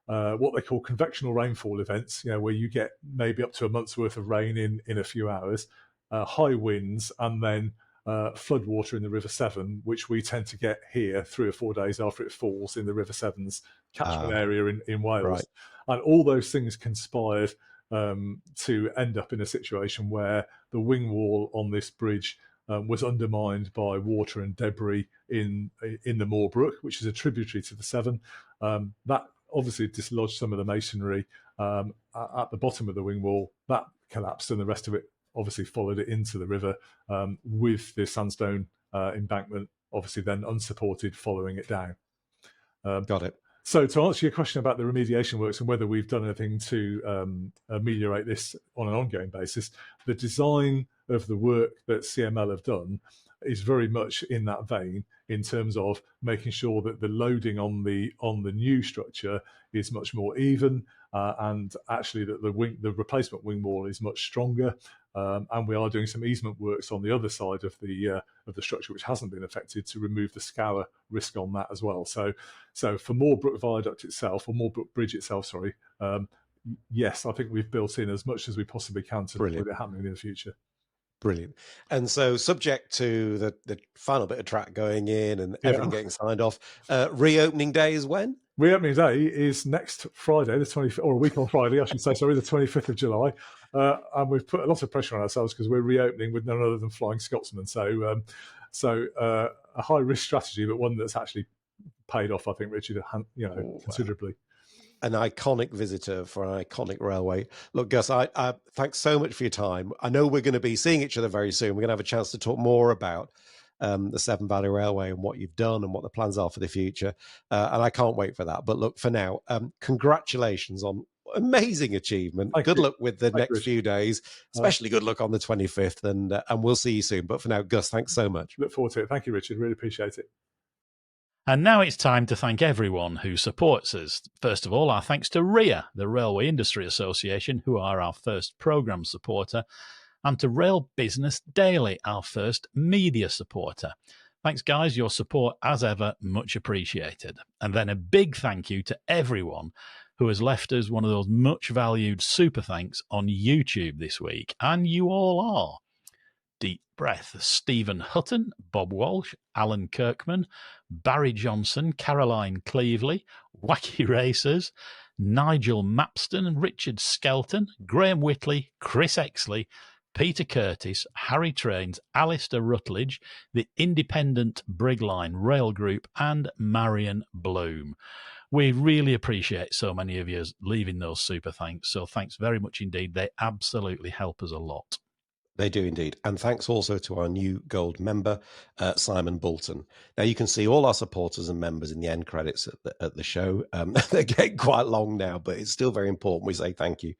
what they call convectional rainfall events, where you get maybe up to a month's worth of rain in a few hours, high winds, and then floodwater in the River Severn, which we tend to get here 3 or 4 days after it falls in the River Severn's catchment area in Wales. Right. And all those things conspired to end up in a situation where the wing wall on this bridge was undermined by water and debris in the Moorbrook, which is a tributary to the Severn. That obviously dislodged some of the masonry at the bottom of the wing wall. That collapsed, and the rest of it obviously followed it into the river, with the sandstone embankment obviously then unsupported following it down. Got it. So to answer your question about the remediation works and whether we've done anything to ameliorate this on an ongoing basis, the design of the work that CML have done is very much in that vein, in terms of making sure that the loading on the new structure is much more even, and actually that the replacement wing wall is much stronger. And we are doing some easement works on the other side of the structure, which hasn't been affected, to remove the scour risk on that as well. So for Moorebrook Viaduct itself, or Moorebrook Bridge itself, sorry, yes, I think we've built in as much as we possibly can to avoid it happening in the future. Brilliant. And so, subject to the final bit of track going in and everything getting signed off, reopening day is when? Reopening day is next Friday, the 25th, or a week on Friday, I should say, sorry, the 25th of July. And we've put a lot of pressure on ourselves because we're reopening with none other than Flying Scotsman. So a high-risk strategy, but one that's actually paid off, I think, Richard, considerably. An iconic visitor for an iconic railway. Look, Gus, I thanks so much for your time. I know we're going to be seeing each other very soon. We're going to have a chance to talk more about the Severn Valley Railway and what you've done and what the plans are for the future. And I can't wait for that. But look, for now, congratulations on amazing achievement. Good luck with the next few days, especially good luck on the 25th. And we'll see you soon. But for now, Gus, thanks so much. Look forward to it. Thank you, Richard. Really appreciate it. And now it's time to thank everyone who supports us. First of all, our thanks to RIA, the Railway Industry Association, who are our first programme supporter, and to Rail Business Daily, our first media supporter. Thanks, guys. Your support, as ever, much appreciated. And then a big thank you to everyone who has left us one of those much-valued super thanks on YouTube this week. And you all are. Deep Breath, Stephen Hutton, Bob Walsh, Alan Kirkman, Barry Johnson, Caroline Cleveley, Wacky Racers, Nigel Mapston, Richard Skelton, Graham Whitley, Chris Exley, Peter Curtis, Harry Trains, Alistair Rutledge, the Independent Brigline Rail Group, and Marion Bloom. We really appreciate so many of you leaving those super thanks, so thanks very much indeed. They absolutely help us a lot. They do indeed. And thanks also to our new gold member, Simon Bolton. Now, you can see all our supporters and members in the end credits at the show. They're getting quite long now, but it's still very important we say thank you.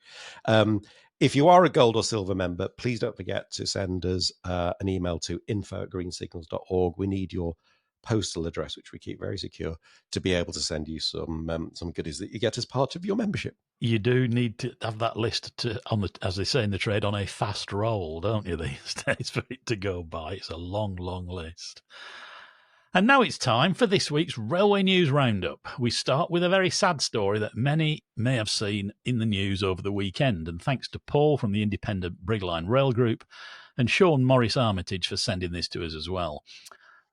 If you are a gold or silver member, please don't forget to send us an email to info@greensignals.org. We need your postal address, which we keep very secure, to be able to send you some goodies that you get as part of your membership. You do need to have that list as they say in the trade, on a fast roll, don't you, these days, for it to go by. It's a long, long list. And now it's time for this week's Railway News Roundup. We start with a very sad story that many may have seen in the news over the weekend, and thanks to Paul from the Independent Brigline Rail Group and Sean Morris Armitage for sending this to us as well.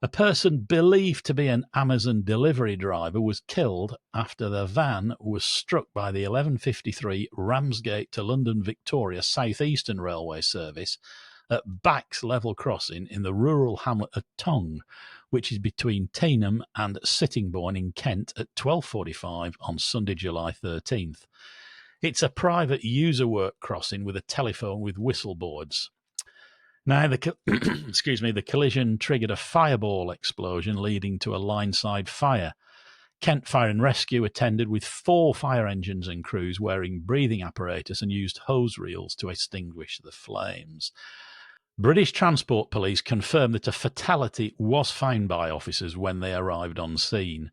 A person believed to be an Amazon delivery driver was killed after the van was struck by the 11:53 Ramsgate to London Victoria South Eastern Railway service at Bax Level Crossing in the rural hamlet of Tong, which is between Tainham and Sittingbourne in Kent at 12:45 on Sunday, July 13th. It's a private user work crossing with a telephone with whistle boards. Now, the collision triggered a fireball explosion leading to a line-side fire. Kent Fire and Rescue attended with 4 fire engines and crews wearing breathing apparatus and used hose reels to extinguish the flames. British Transport Police confirmed that a fatality was found by officers when they arrived on scene.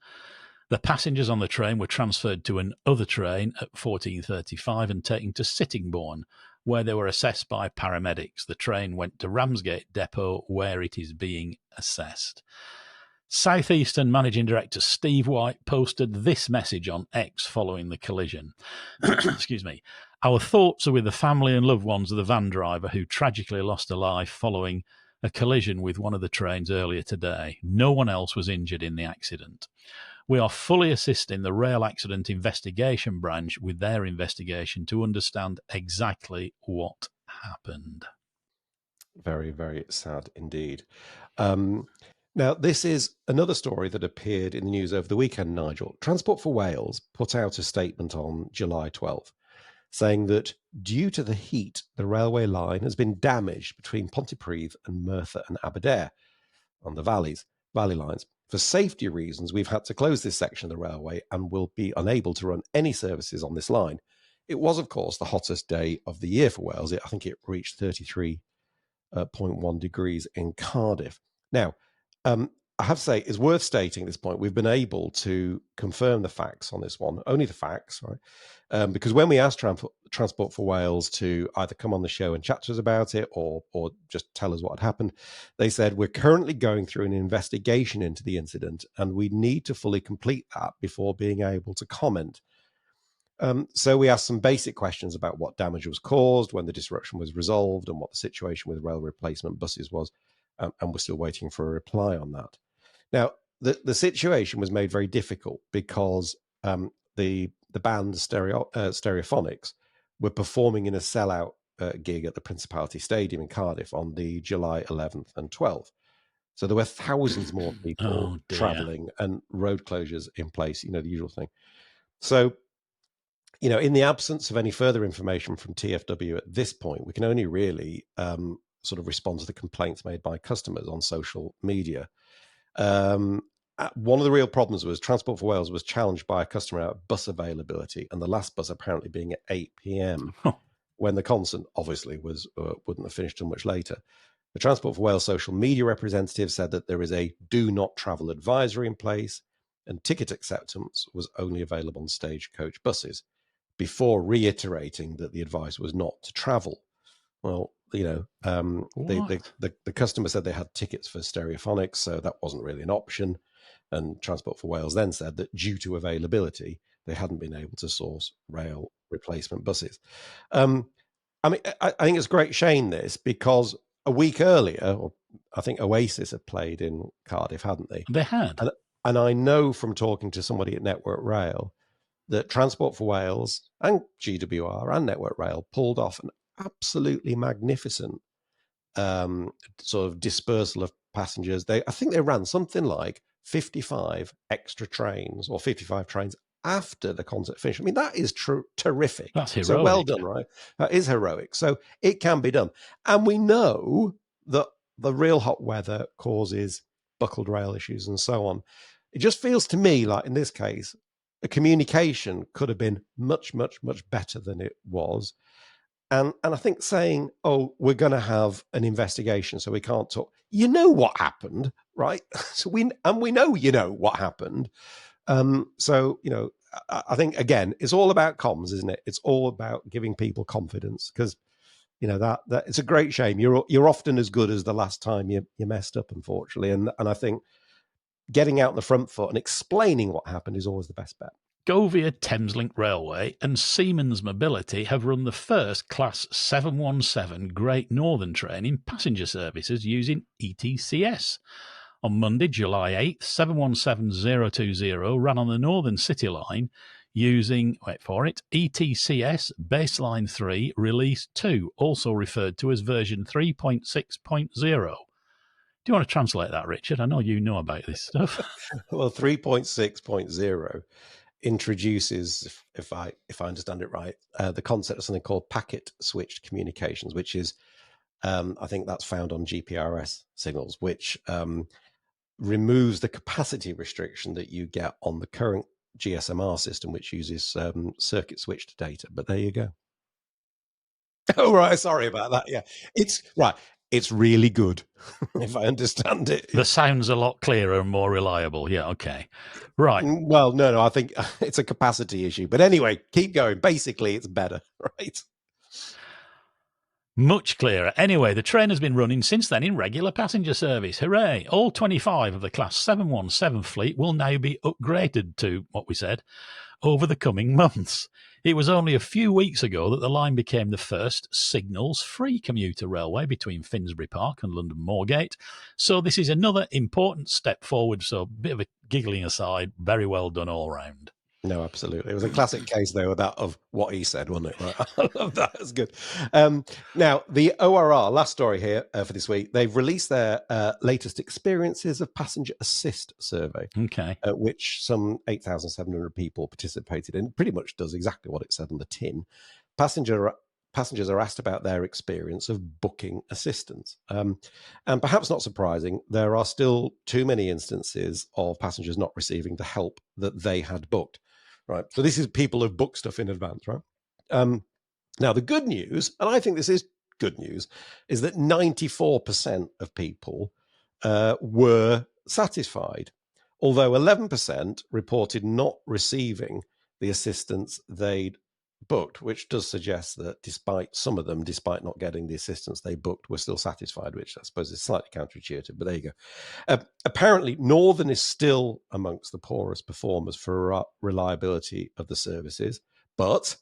The passengers on the train were transferred to another train at 14:35 and taken to Sittingbourne, where they were assessed by paramedics. The train went to Ramsgate Depot, where it is being assessed. South Eastern Managing Director Steve White posted this message on X following the collision. Excuse me. Our thoughts are with the family and loved ones of the van driver who tragically lost a life following a collision with one of the trains earlier today. No one else was injured in the accident. We are fully assisting the Rail Accident Investigation Branch with their investigation to understand exactly what happened. Very, very sad indeed. Now, this is another story that appeared in the news over the weekend, Nigel. Transport for Wales put out a statement on July 12th saying that due to the heat, the railway line has been damaged between Pontypridd and Merthyr and Aberdare on the valley lines. For safety reasons, we've had to close this section of the railway and will be unable to run any services on this line. It was, of course, the hottest day of the year for Wales. I think it reached 33.1 degrees in Cardiff. Now, I have to say, it's worth stating at this point, we've been able to confirm the facts on this one, only the facts, right? Because when we asked Transport for Wales to either come on the show and chat to us about it or just tell us what had happened, they said, we're currently going through an investigation into the incident and we need to fully complete that before being able to comment. So we asked some basic questions about what damage was caused, when the disruption was resolved, and what the situation with rail replacement buses was, and we're still waiting for a reply on that. Now, the situation was made very difficult because the band Stereophonics were performing in a sellout gig at the Principality Stadium in Cardiff on the July 11th and 12th. So there were thousands more people travelling and road closures in place, the usual thing. So, in the absence of any further information from TfW at this point, we can only really sort of respond to the complaints made by customers on social media. One of the real problems was Transport for Wales was challenged by a customer about bus availability, and the last bus apparently being at 8 p.m. when the concert obviously wouldn't have finished until much later. The Transport for Wales social media representative said that there is a do not travel advisory in place, and ticket acceptance was only available on Stagecoach buses, before reiterating that the advice was not to travel. Well, the customer said they had tickets for Stereophonics, so that wasn't really an option. And Transport for Wales then said that due to availability, they hadn't been able to source rail replacement buses. I think it's a great shame, this, because a week earlier, or I think Oasis had played in Cardiff, hadn't they? They had. And I know from talking to somebody at Network Rail that Transport for Wales and GWR and Network Rail pulled off an absolutely magnificent sort of dispersal of passengers. I think they ran something like 55 extra trains or 55 trains after the concert finished. I mean, that is terrific. That's heroic. So well done, right? That is heroic. So it can be done. And we know that the real hot weather causes buckled rail issues and so on. It just feels to me like in this case, the communication could have been much, much, much better than it was. And I think saying, oh, we're going to have an investigation, so we can't talk. You know what happened, right? So we know what happened. So, I think, again, it's all about comms, isn't it? It's all about giving people confidence because, that it's a great shame. You're often as good as the last time you messed up, unfortunately. And I think getting out on the front foot and explaining what happened is always the best bet. Govia Thameslink Railway and Siemens Mobility have run the first Class 717 Great Northern train in passenger services using ETCS. On Monday, July 8th, 717020 ran on the Northern City Line using, wait for it, ETCS Baseline 3 Release 2, also referred to as version 3.6.0. Do you want to translate that, Richard? I know you know about this stuff. Well, 3.6.0 introduces, if I understand it right, the concept of something called packet switched communications, which is, I think that's found on GPRS signals, which removes the capacity restriction that you get on the current GSMR system, which uses circuit switched data. But there you go. Oh, right. Sorry about that. Yeah, it's right. It's really good, if I understand it. The sound's a lot clearer and more reliable. Yeah, okay. Right. Well, no, I think it's a capacity issue. But anyway, keep going. Basically, it's better, right? Much clearer. Anyway, the train has been running since then in regular passenger service. Hooray. All 25 of the Class 717 fleet will now be upgraded to what we said over the coming months. It was only a few weeks ago that the line became the first signals-free commuter railway between Finsbury Park and London Moorgate. So this is another important step forward. So a bit of a giggling aside, very well done all round. No, absolutely. It was a classic case, though, of that of what he said, wasn't it? Right? I love that. That's good. Now, the ORR, last story here for this week, they've released their latest experiences of passenger assist survey, which some 8,700 people participated in. Pretty much does exactly what it said on the tin. Passenger passengers are asked about their experience of booking assistance. And perhaps not surprising, there are still too many instances of passengers not receiving the help that they had booked. Right. So this is people who've booked stuff in advance, right? Now, the good news, and I think this is good news, is that 94% of people were satisfied, although 11% reported not receiving the assistance they'd booked, which does suggest that despite some of them, despite not getting the assistance they booked, were still satisfied, which I suppose is slightly counterintuitive, but there you go. Apparently, Northern is still amongst the poorest performers for reliability of the services, but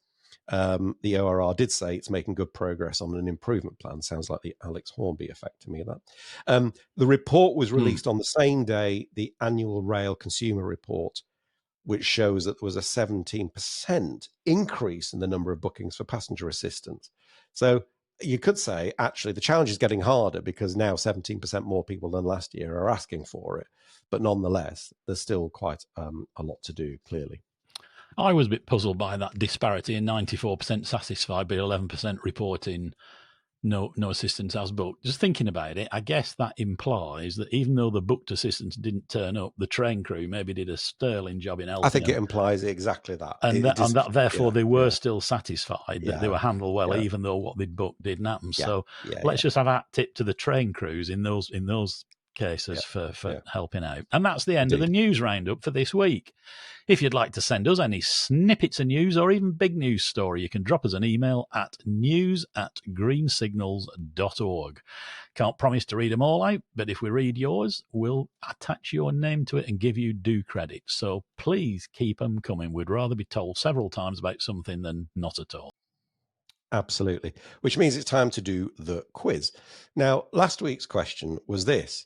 the ORR did say it's making good progress on an improvement plan. Sounds like the Alex Hornby effect to me, that. The report was released on the same day, the annual rail consumer report, which shows that there was a 17% increase in the number of bookings for passenger assistance. So you could say, actually, the challenge is getting harder because now 17% more people than last year are asking for it. But nonetheless, there's still quite a lot to do, clearly. I was a bit puzzled by that disparity in 94% satisfied, but 11% reporting no assistance as booked. Just thinking about it, I guess that implies that even though the booked assistance didn't turn up, the train crew maybe did a sterling job in helping. I think it implies exactly that. And therefore they were still satisfied that they were handled well, even though what they'd booked didn't happen. So let's just have that tip to the train crews in those cases for helping out. And that's the end of the news roundup for this week. If you'd like to send us any snippets of news or even big news story, you can drop us an email at news@greensignals.org. Can't promise to read them all out, but if we read yours, we'll attach your name to it and give you due credit. So please keep them coming. We'd rather be told several times about something than not at all. Absolutely. Which means it's time to do the quiz. Now, last week's question was this.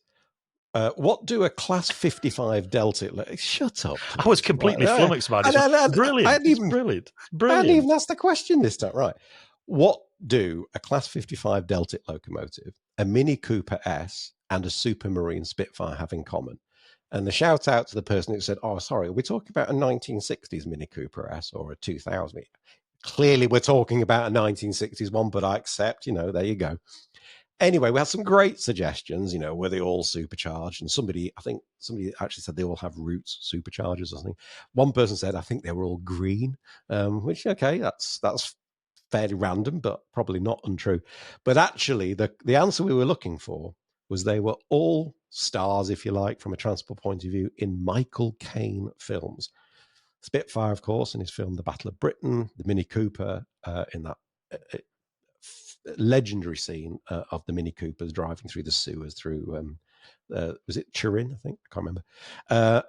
What do a Class 55 Delta... Shut up. I was completely flummoxed by this. Brilliant. I hadn't even asked the question this time. Right. What do a Class 55 Delta locomotive, a Mini Cooper S, and a Supermarine Spitfire have in common? And the shout out to the person who said, oh, sorry, are we talking about a 1960s Mini Cooper S or a 2000? Clearly, we're talking about a 1960s one, but I accept, there you go. Anyway, we had some great suggestions, were they all supercharged? And somebody actually said they all have Roots superchargers or something. One person said, I think they were all green, which, okay, that's fairly random, but probably not untrue. But actually, the answer we were looking for was they were all stars, if you like, from a transport point of view, in Michael Caine films. Spitfire, of course, in his film The Battle of Britain, the Mini Cooper in that legendary scene of the Mini Coopers driving through the sewers through, was it Turin, I think? I can't remember.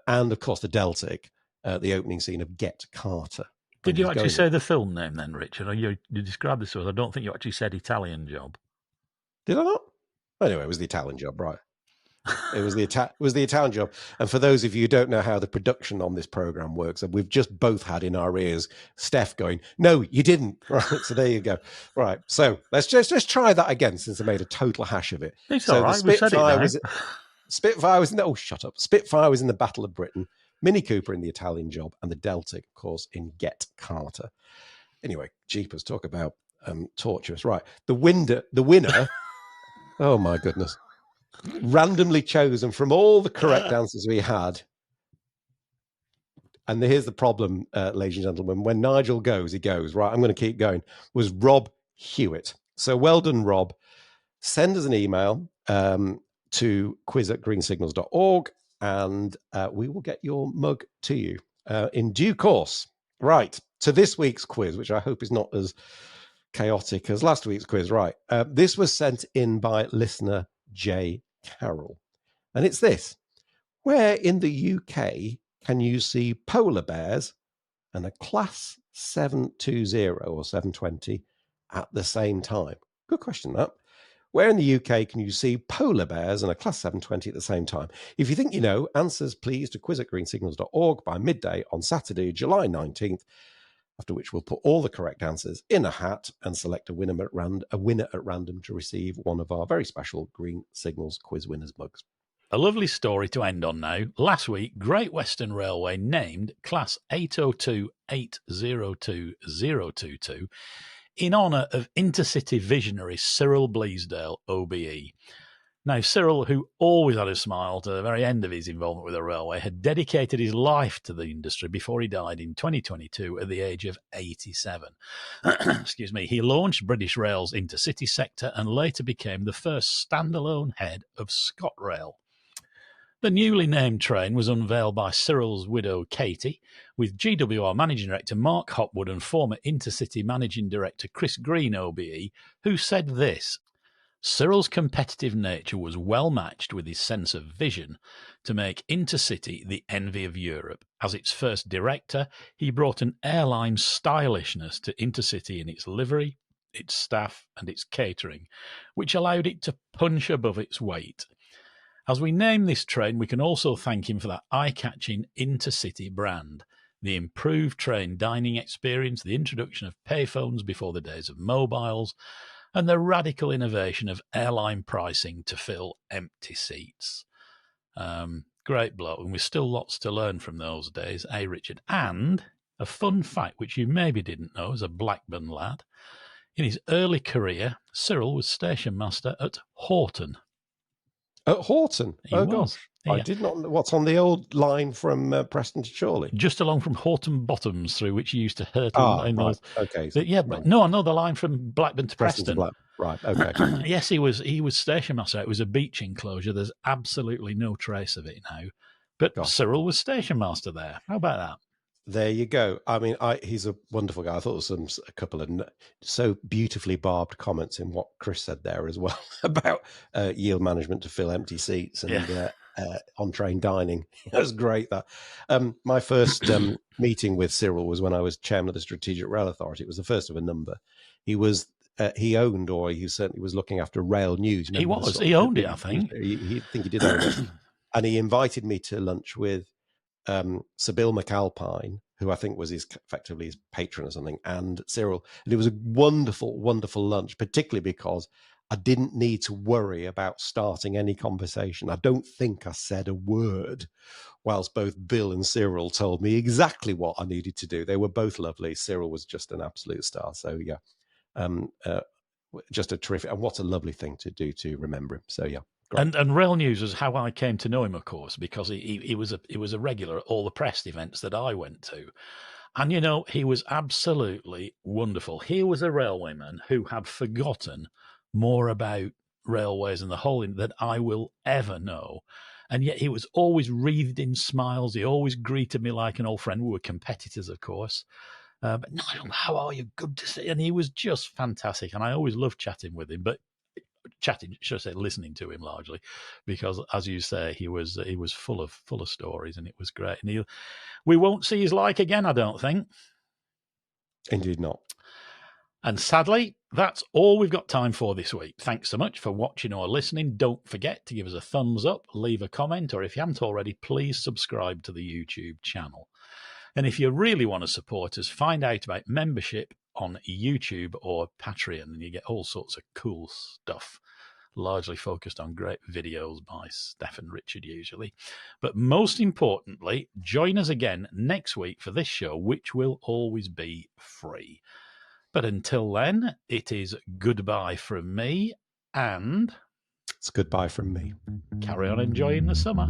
And, of course, the Deltic, the opening scene of Get Carter. Did you actually say the film name then, Richard? You described this as, I don't think you actually said Italian Job. Did I not? Anyway, it was the Italian Job, right? It was the Italian Job. And for those of you who don't know how the production on this program works, we've just both had in our ears Stef going, "No, you didn't." Right. So there you go. Right. So let's just try that again, since I made a total hash of it. It's so all right. Spitfire was oh, shut up. Spitfire was in the Battle of Britain, Mini Cooper in the Italian Job, and the Deltic, of course, in Get Carter. Anyway, jeepers, talk about torturous. Right. The winner. Oh my goodness. Randomly chosen from all the correct answers we had. And here's the problem, ladies and gentlemen. When Nigel goes, he goes, right, I'm going to keep going, was Rob Hewitt. So well done, Rob. Send us an email to quiz@greensignals.org and we will get your mug to you in due course. Right, to this week's quiz, which I hope is not as chaotic as last week's quiz. Right, this was sent in by listener J. Carroll. And it's this. Where in the UK can you see polar bears and a Class 720 or 720 at the same time? Good question, that. Where in the UK can you see polar bears and a Class 720 at the same time? If you think you know, answers please to quiz@greensignals.org by midday on Saturday, July 19th, after which we'll put all the correct answers in a hat and select a winner at random to receive one of our very special Green Signals Quiz Winners mugs. A lovely story to end on now. Last week, Great Western Railway named Class 802-802-022 in honour of intercity visionary Cyril Bleasdale, OBE. Now, Cyril, who always had a smile to the very end of his involvement with the railway, had dedicated his life to the industry before he died in 2022 at the age of 87. Excuse me. He launched British Rail's intercity sector and later became the first standalone head of ScotRail. The newly named train was unveiled by Cyril's widow, Katie, with GWR Managing Director Mark Hopwood and former Intercity Managing Director Chris Green, OBE, who said this: Cyril's competitive nature was well matched with his sense of vision to make Intercity the envy of Europe. As its first director, he brought an airline stylishness to Intercity in its livery, its staff, and its catering, which allowed it to punch above its weight. As we name this train, we can also thank him for that eye-catching Intercity brand, the improved train dining experience, the introduction of payphones before the days of mobiles, and the radical innovation of airline pricing to fill empty seats. Great bloke, and we've still lots to learn from those days, eh, Richard? And a fun fact, which you maybe didn't know as a Blackburn lad, in his early career, Cyril was station master at Horton. At Horton? He oh, was. gosh. Yeah. I did not know. What's on the old line from Preston to Chorley? Just along from Horton Bottoms, through which you used to hurtle. Right. Okay. Yeah, but no, I know the line from Blackburn to Preston. Right, okay. Yes, he was station master. It was a beach enclosure. There's absolutely no trace of it now. But Cyril was station master there. How about that? There you go. I mean, he's a wonderful guy. I thought there was a couple of so beautifully barbed comments in what Chris said there as well about yield management to fill empty seats and on-train dining. It was great, that. My first meeting with Cyril was when I was chairman of the Strategic Rail Authority. It was the first of a number. He owned, or he certainly was looking after Rail News. He owned it, I think. He did own it. And he invited me to lunch with Sir Bill McAlpine, who I think was effectively his patron or something, and Cyril. And it was a wonderful, wonderful lunch, particularly because I didn't need to worry about starting any conversation. I don't think I said a word, whilst both Bill and Cyril told me exactly what I needed to do. They were both lovely. Cyril was just an absolute star. So, yeah, just a terrific, and what a lovely thing to do to remember him. So, yeah. And Rail News is how I came to know him, of course, because he was a regular at all the press events that I went to. And, you know, he was absolutely wonderful. He was a railwayman who had forgotten more about railways and the whole than I will ever know. And yet he was always wreathed in smiles. He always greeted me like an old friend. We were competitors, of course. But Nigel, how are you? Good to see you. And he was just fantastic. And I always loved chatting with him. But listening to him largely, because, as you say, he was full of stories, and it was great. And we won't see his like again, I don't think. Indeed not. And sadly, that's all we've got time for this week. Thanks so much for watching or listening. Don't forget to give us a thumbs up, leave a comment, or if you haven't already, please subscribe to the YouTube channel. And if you really want to support us, find out about membership on YouTube or Patreon, and you get all sorts of cool stuff, largely focused on great videos by Stef and Richard usually. But most importantly, join us again next week for this show, which will always be free. But until then, it is goodbye from me, and it's goodbye from me. Carry on enjoying the summer.